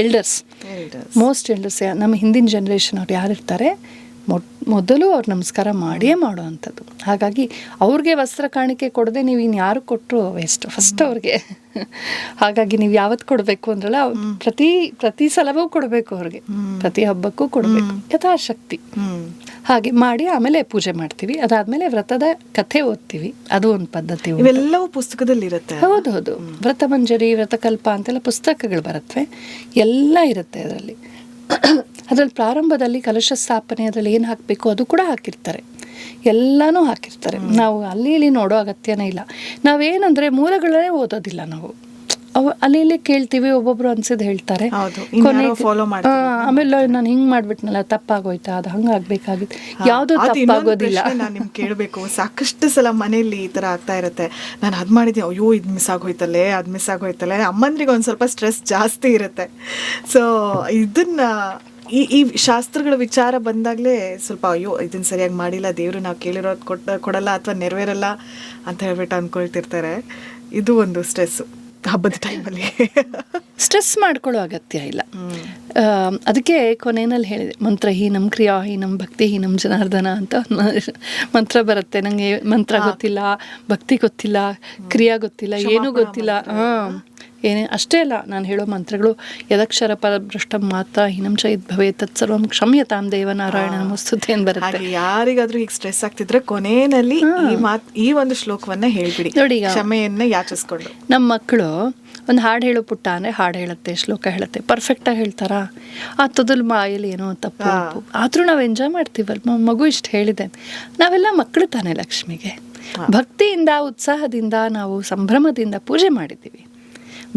ಎಲ್ಡರ್ಸ್, ಮೋಸ್ಟ್ ಎಲ್ಡರ್ಸ್, ನಮ್ಮ ಹಿಂದಿನ ಜನರೇಷನ್ ಅವ್ರು ಯಾರಿರ್ತಾರೆ ಮೊದಲು ಅವ್ರು ನಮಸ್ಕಾರ ಮಾಡಿಯೇ ಮಾಡೋ ಅಂಥದ್ದು. ಹಾಗಾಗಿ ಅವ್ರಿಗೆ ವಸ್ತ್ರ ಕಾಣಿಕೆ ಕೊಡದೆ ನೀವು ಇನ್ನು ಯಾರು ಕೊಟ್ಟರು ವೇಸ್ಟ್, ಫಸ್ಟ್ ಅವ್ರಿಗೆ. ಹಾಗಾಗಿ ನೀವು ಯಾವತ್ತು ಕೊಡಬೇಕು ಅಂದ್ರಲ್ಲ, ಪ್ರತಿ ಸಲವೂ ಕೊಡಬೇಕು ಅವ್ರಿಗೆ, ಪ್ರತಿ ಹಬ್ಬಕ್ಕೂ ಕೊಡಬೇಕು ಯಥಾಶಕ್ತಿ. ಹಾಗೆ ಮಾಡಿ ಆಮೇಲೆ ಪೂಜೆ ಮಾಡ್ತೀವಿ. ಅದಾದ್ಮೇಲೆ ವ್ರತದ ಕಥೆ ಓದ್ತೀವಿ, ಅದು ಒಂದು ಪದ್ಧತಿ. ಇವೆಲ್ಲವೂ ಪುಸ್ತಕದಲ್ಲಿ ಇರುತ್ತೆ. ಹೌದೌದು, ವ್ರತಮಂಜರಿ, ವ್ರತಕಲ್ಪ ಅಂತೆಲ್ಲ ಪುಸ್ತಕಗಳು ಬರುತ್ತವೆ, ಎಲ್ಲ ಇರುತ್ತೆ ಅದರಲ್ಲಿ. ಅದರಲ್ಲಿ ಪ್ರಾರಂಭದಲ್ಲಿ ಕಲಶ ಸ್ಥಾಪನೆ, ಅದರಲ್ಲಿ ಏನು ಹಾಕಬೇಕು ಅದು ಕೂಡ ಹಾಕಿರ್ತಾರೆ, ಎಲ್ಲನೂ ಹಾಕಿರ್ತಾರೆ. ನಾವು ಅಲ್ಲಿ ಇಲ್ಲಿ ನೋಡೋ ಅಗತ್ಯನೇ ಇಲ್ಲ. ನಾವೇನಂದ್ರೆ ಮೂಲಗಳನ್ನೇ ಓದೋದಿಲ್ಲ ನಾವು, ಅಲ್ಲಿ ಇಲ್ಲಿ ಕೇಳ್ತೀವಿ, ಒಬ್ಬೊಬ್ರು ಅನ್ಸಿದ್ ಹೇಳ್ತಾರೆ, ಆಮೇಲೆ ನಾನು ಹಿಂಗ್ ಮಾಡ್ಬಿಟ್ನಲ್ಲ, ತಪ್ಪಾಗೋಯ್ತಾ, ಅದು ಹಂಗಾಗ್ಬೇಕಾಗಿತ್ತು. ಯಾವ್ದು ತಪ್ಪಾಗೋದಿಲ್ಲ. ನಾನು ನಿಮ್ಗೆ ಕೇಳಬೇಕು, ಸಾಕಷ್ಟು ಸಲ ಮನೆಯಲ್ಲಿ ಈ ತರ ಆಗ್ತಾ ಇರುತ್ತೆ, ನಾನು ಅದ್ ಮಾಡಿದ್ದೆ, ಅಯ್ಯೋ ಇದ್ ಮಿಸ್ ಆಗೋಯ್ತಲ್ಲೇ, ಅದ್ ಮಿಸ್ ಆಗೋಯ್ತಲ್ಲೇ. ಅಮ್ಮಂದ್ರಿಗೆ ಒಂದ್ ಸ್ವಲ್ಪ ಸ್ಟ್ರೆಸ್ ಜಾಸ್ತಿ ಇರುತ್ತೆ. ಸೊ ಇದನ್ನ ಈ ಶಾಸ್ತ್ರಗಳ ವಿಚಾರ ಬಂದಾಗಲೇ ಸ್ವಲ್ಪ ಅಯ್ಯೋ ಇದನ್ನ ಸರಿಯಾಗಿ ಮಾಡಿಲ್ಲ, ದೇವರು ನಾವು ಕೇಳಿರೋದು ಕೊಡಲ್ಲ ಅಥವಾ ನೆರವೇರಲ್ಲ ಅಂತ ಹೇಳ್ಬಿಟ್ಟು ಅಂದ್ಕೊಳ್ತಿರ್ತಾರೆ. ಇದು ಒಂದು ಸ್ಟ್ರೆಸ್ ಹಬ್ಬದ ಟೈಮಲ್ಲಿ. ಸ್ಟ್ರೆಸ್ ಮಾಡ್ಕೊಳ್ಳೋ ಅಗತ್ಯ ಇಲ್ಲ. ಅದಕ್ಕೆ ಕೊನೆಯಲ್ಲಿ ಹೇಳಿದೆ, ಮಂತ್ರಹೀನಂ ಕ್ರಿಯಾಹೀನಂ ಭಕ್ತಿಹೀನಂ ಜನಾರ್ದನ ಅಂತ ಮಂತ್ರ ಬರುತ್ತೆ. ನನಗೆ ಮಂತ್ರ ಗೊತ್ತಿಲ್ಲ, ಭಕ್ತಿ ಗೊತ್ತಿಲ್ಲ, ಕ್ರಿಯಾ ಗೊತ್ತಿಲ್ಲ, ಏನೂ ಗೊತ್ತಿಲ್ಲ. ಏನೇ ಅಷ್ಟೇ ಅಲ್ಲ, ನಾನು ಹೇಳೋ ಮಂತ್ರಗಳು ಯದಕ್ಷರ ಪರಭ್ರಷ್ಟ ಮಾತ್ರ ಹೀನಂ ಚ ಇದ್ ಭವೇ ತತ್ಸರ್ವಂ ಕ್ಷಮ್ಯತಾಂ ದೇವನಾರಾಯಣ ನಮಸ್ತುತೆ ಅಂತ ಬರುತ್ತೆ. ಯಾರಿಗಾದ್ರೂ ಈಗ ಸ್ಟ್ರೆಸ್ ಆಗ್ತಿದ್ರೆ ಕೊನೆಯಲ್ಲಿ ಈ ಒಂದು ಶ್ಲೋಕವನ್ನ ಹೇಳ್ಬಿಡಿ ನೋಡಿ, ಕ್ಷಮೆಯನ್ನ ಯಾಚಿಸ್ಕೊಂಡು. ನಮ್ಮ ಮಕ್ಕಳು ಒಂದು ಹಾಡು ಹೇಳೋ ಪುಟ್ಟ ಅಂದರೆ ಹಾಡು ಹೇಳುತ್ತೆ, ಶ್ಲೋಕ ಹೇಳುತ್ತೆ, ಪರ್ಫೆಕ್ಟಾಗಿ ಹೇಳ್ತಾರಾ? ಆ ತೊದಲು ಮಾಯಲ್ಲಿ ಏನೋ ತಪ್ಪು, ಆದರೂ ನಾವು ಎಂಜಾಯ್ ಮಾಡ್ತೀವಲ್ಲ, ಮಗು ಇಷ್ಟು ಹೇಳಿದೆ. ನಾವೆಲ್ಲ ಮಕ್ಕಳು ತಾನೇ ಲಕ್ಷ್ಮಿಗೆ. ಭಕ್ತಿಯಿಂದ, ಉತ್ಸಾಹದಿಂದ, ನಾವು ಸಂಭ್ರಮದಿಂದ ಪೂಜೆ ಮಾಡಿದ್ದೀವಿ.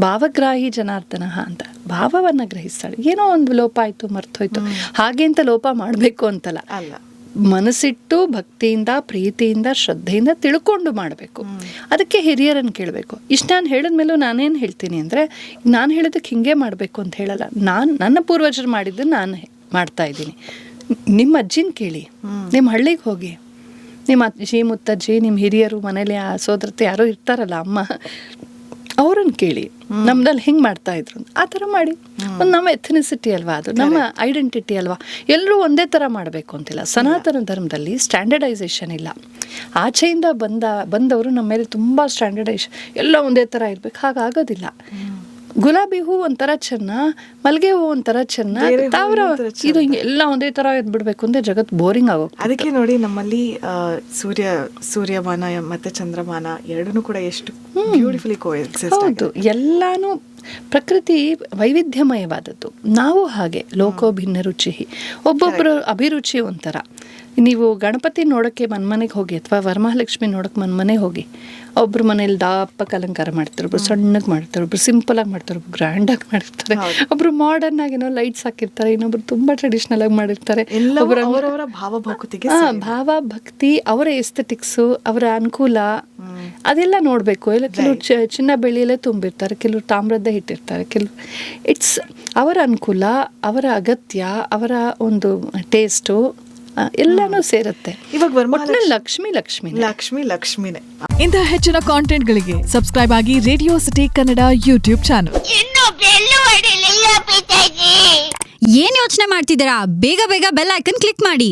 ಭಾವಗ್ರಾಹಿ ಜನಾರ್ದನ ಅಂತ ಭಾವವನ್ನು ಗ್ರಹಿಸ್ತಾಳೆ. ಏನೋ ಒಂದು ಲೋಪ ಆಯಿತು, ಮರ್ತೋಯ್ತು, ಹಾಗೆ ಅಂತ ಲೋಪ ಮಾಡಬೇಕು ಅಂತಲ್ಲ, ಅಲ್ಲ, ಮನಸ್ಸಿಟ್ಟು ಭಕ್ತಿಯಿಂದ, ಪ್ರೀತಿಯಿಂದ, ಶ್ರದ್ಧೆಯಿಂದ ತಿಳ್ಕೊಂಡು ಮಾಡಬೇಕು. ಅದಕ್ಕೆ ಹಿರಿಯರನ್ನು ಕೇಳಬೇಕು. ಇಷ್ಟು ನಾನು ಹೇಳಿದ್ಮೇಲೂ ನಾನೇನು ಹೇಳ್ತೀನಿ ಅಂದರೆ, ನಾನು ಹೇಳೋದಕ್ಕೆ ಹಿಂಗೆ ಮಾಡಬೇಕು ಅಂತ ಹೇಳಲ್ಲ. ನನ್ನ ಪೂರ್ವಜರು ಮಾಡಿದ್ದನ್ನು ನಾನು ಮಾಡ್ತಾ ಇದ್ದೀನಿ. ನಿಮ್ಮ ಅಜ್ಜಿನ ಕೇಳಿ, ನಿಮ್ಮ ಹಳ್ಳಿಗೆ ಹೋಗಿ, ನಿಮ್ಮ ಅಜ್ಜಿ ಮುತ್ತಜ್ಜಿ, ನಿಮ್ಮ ಹಿರಿಯರು ಮನೇಲಿ ಸೋದರತೆ ಯಾರೋ ಇರ್ತಾರಲ್ಲ, ಅಮ್ಮ, ಅವರು ಅವ್ರನ್ನ ಕೇಳಿ ನಮ್ದಲ್ಲಿ ಹೆಂಗೆ ಮಾಡ್ತಾ ಇದ್ರು ಆ ಥರ ಮಾಡಿ. ಒಂದು ನಮ್ಮ ಎಥನಿಸಿಟಿ ಅಲ್ವಾ, ಅದು ನಮ್ಮ ಐಡೆಂಟಿಟಿ ಅಲ್ವಾ. ಎಲ್ಲರೂ ಒಂದೇ ಥರ ಮಾಡಬೇಕು ಅಂತಿಲ್ಲ. ಸನಾತನ ಧರ್ಮದಲ್ಲಿ ಸ್ಟ್ಯಾಂಡರ್ಡೈಸೇಷನ್ ಇಲ್ಲ. ಆಚೆಯಿಂದ ಬಂದವರು ನಮ್ಮ ಮೇಲೆ ತುಂಬ ಸ್ಟ್ಯಾಂಡರ್ಡೈಸೇಷನ್ ಎಲ್ಲ ಒಂದೇ ಥರ ಇರ್ಬೇಕು, ಹಾಗಾಗೋದಿಲ್ಲ. ಗುಲಾಬಿ ಹೂ ಒಂಥರ ಚೆನ್ನ, ಮಲ್ಲಿಗೆ ಹೂ ಒಂಥರ ಚೆನ್ನ, ತಾವ್ರ ಇದು ಹಿಂಗೆ ಎಲ್ಲ ಒಂದೇ ಥರ ಎದ್ಬಿಡ್ಬೇಕು ಅಂದ್ರೆ ಜಗತ್ತು ಬೋರಿಂಗ್ ಆಗೋದು. ಅದಕ್ಕೆ ನೋಡಿ ನಮ್ಮಲ್ಲಿ ಸೂರ್ಯಮಾನ ಮತ್ತೆ ಚಂದ್ರಮಾನ ಎರಡೂ ಕೂಡ ಎಷ್ಟು ಬ್ಯೂಟಿಫುಲಿ ಹೌದು. ಎಲ್ಲಾನು ಪ್ರಕೃತಿ ವೈವಿಧ್ಯಮಯವಾದದ್ದು. ನಾವು ಹಾಗೆ ಲೋಕೋ ಭಿನ್ನ ರುಚಿ. ಒಬ್ಬೊಬ್ಬರು ಅಭಿರುಚಿ ಒಂಥರ. ನೀವು ಗಣಪತಿ ನೋಡೋಕ್ಕೆ ಮನೆಗೆ ಹೋಗಿ ಅಥವಾ ವರಮಹಾಲಕ್ಷ್ಮಿ ನೋಡೋಕೆ ಮನೆಗೆ ಹೋಗಿ, ಒಬ್ರು ಮನೇಲಿ ದಾಪಕ್ಕೆ ಅಲಂಕಾರ ಮಾಡ್ತಾರೆ, ಒಬ್ರು ಸಣ್ಣಗೆ ಮಾಡ್ತಾರೆ, ಒಬ್ರು ಸಿಂಪಲಾಗಿ ಮಾಡ್ತಾರೆ, ಒಬ್ರು ಗ್ರ್ಯಾಂಡಾಗಿ ಮಾಡಿರ್ತಾರೆ, ಒಬ್ರು ಮಾಡರ್ನ್ ಆಗೇನೋ ಲೈಟ್ಸ್ ಹಾಕಿರ್ತಾರೆ, ಇನ್ನೊಬ್ರು ತುಂಬ ಟ್ರೆಡಿಷ್ನಲ್ ಆಗಿ ಮಾಡಿರ್ತಾರೆ. ಅವರವರ ಭಾವಭಕ್ತಿಗೆ ಭಾವ ಭಕ್ತಿ, ಅವರ ಎಸ್ಥೆಟಿಕ್ಸು, ಅವರ ಅನುಕೂಲ ಅದೆಲ್ಲ ನೋಡಬೇಕು. ಎಲ್ಲ ಕೆಲವರು ಚಿನ್ನ ಬೆಳ್ಳಿಯಲ್ಲೇ ತುಂಬಿರ್ತಾರೆ, ಕೆಲವರು ತಾಮ್ರದ್ದೇ ಇಟ್ಟಿರ್ತಾರೆ, ಕೆಲವು ಇಟ್ಸ್ ಅವರ ಅನುಕೂಲ, ಅವರ ಅಗತ್ಯ, ಅವರ ಒಂದು ಟೇಸ್ಟು ಎಲ್ಲಾನು ಸೇರುತ್ತೆ. ಇವಾಗ ಲಕ್ಷ್ಮಿನೇ. ಇಂತಹ ಹೆಚ್ಚಿನ ಕಾಂಟೆಂಟ್ಗಳಿಗೆ ಸಬ್ಸ್ಕ್ರೈಬ್ ಆಗಿ radio city Kannada YouTube channel. ಏನ್ ಯೋಚನೆ ಮಾಡ್ತಿದ್ದೀರಾ? ಬೇಗ ಬೇಗ ಬೆಲ್ ಐಕನ್ ಕ್ಲಿಕ್ ಮಾಡಿ.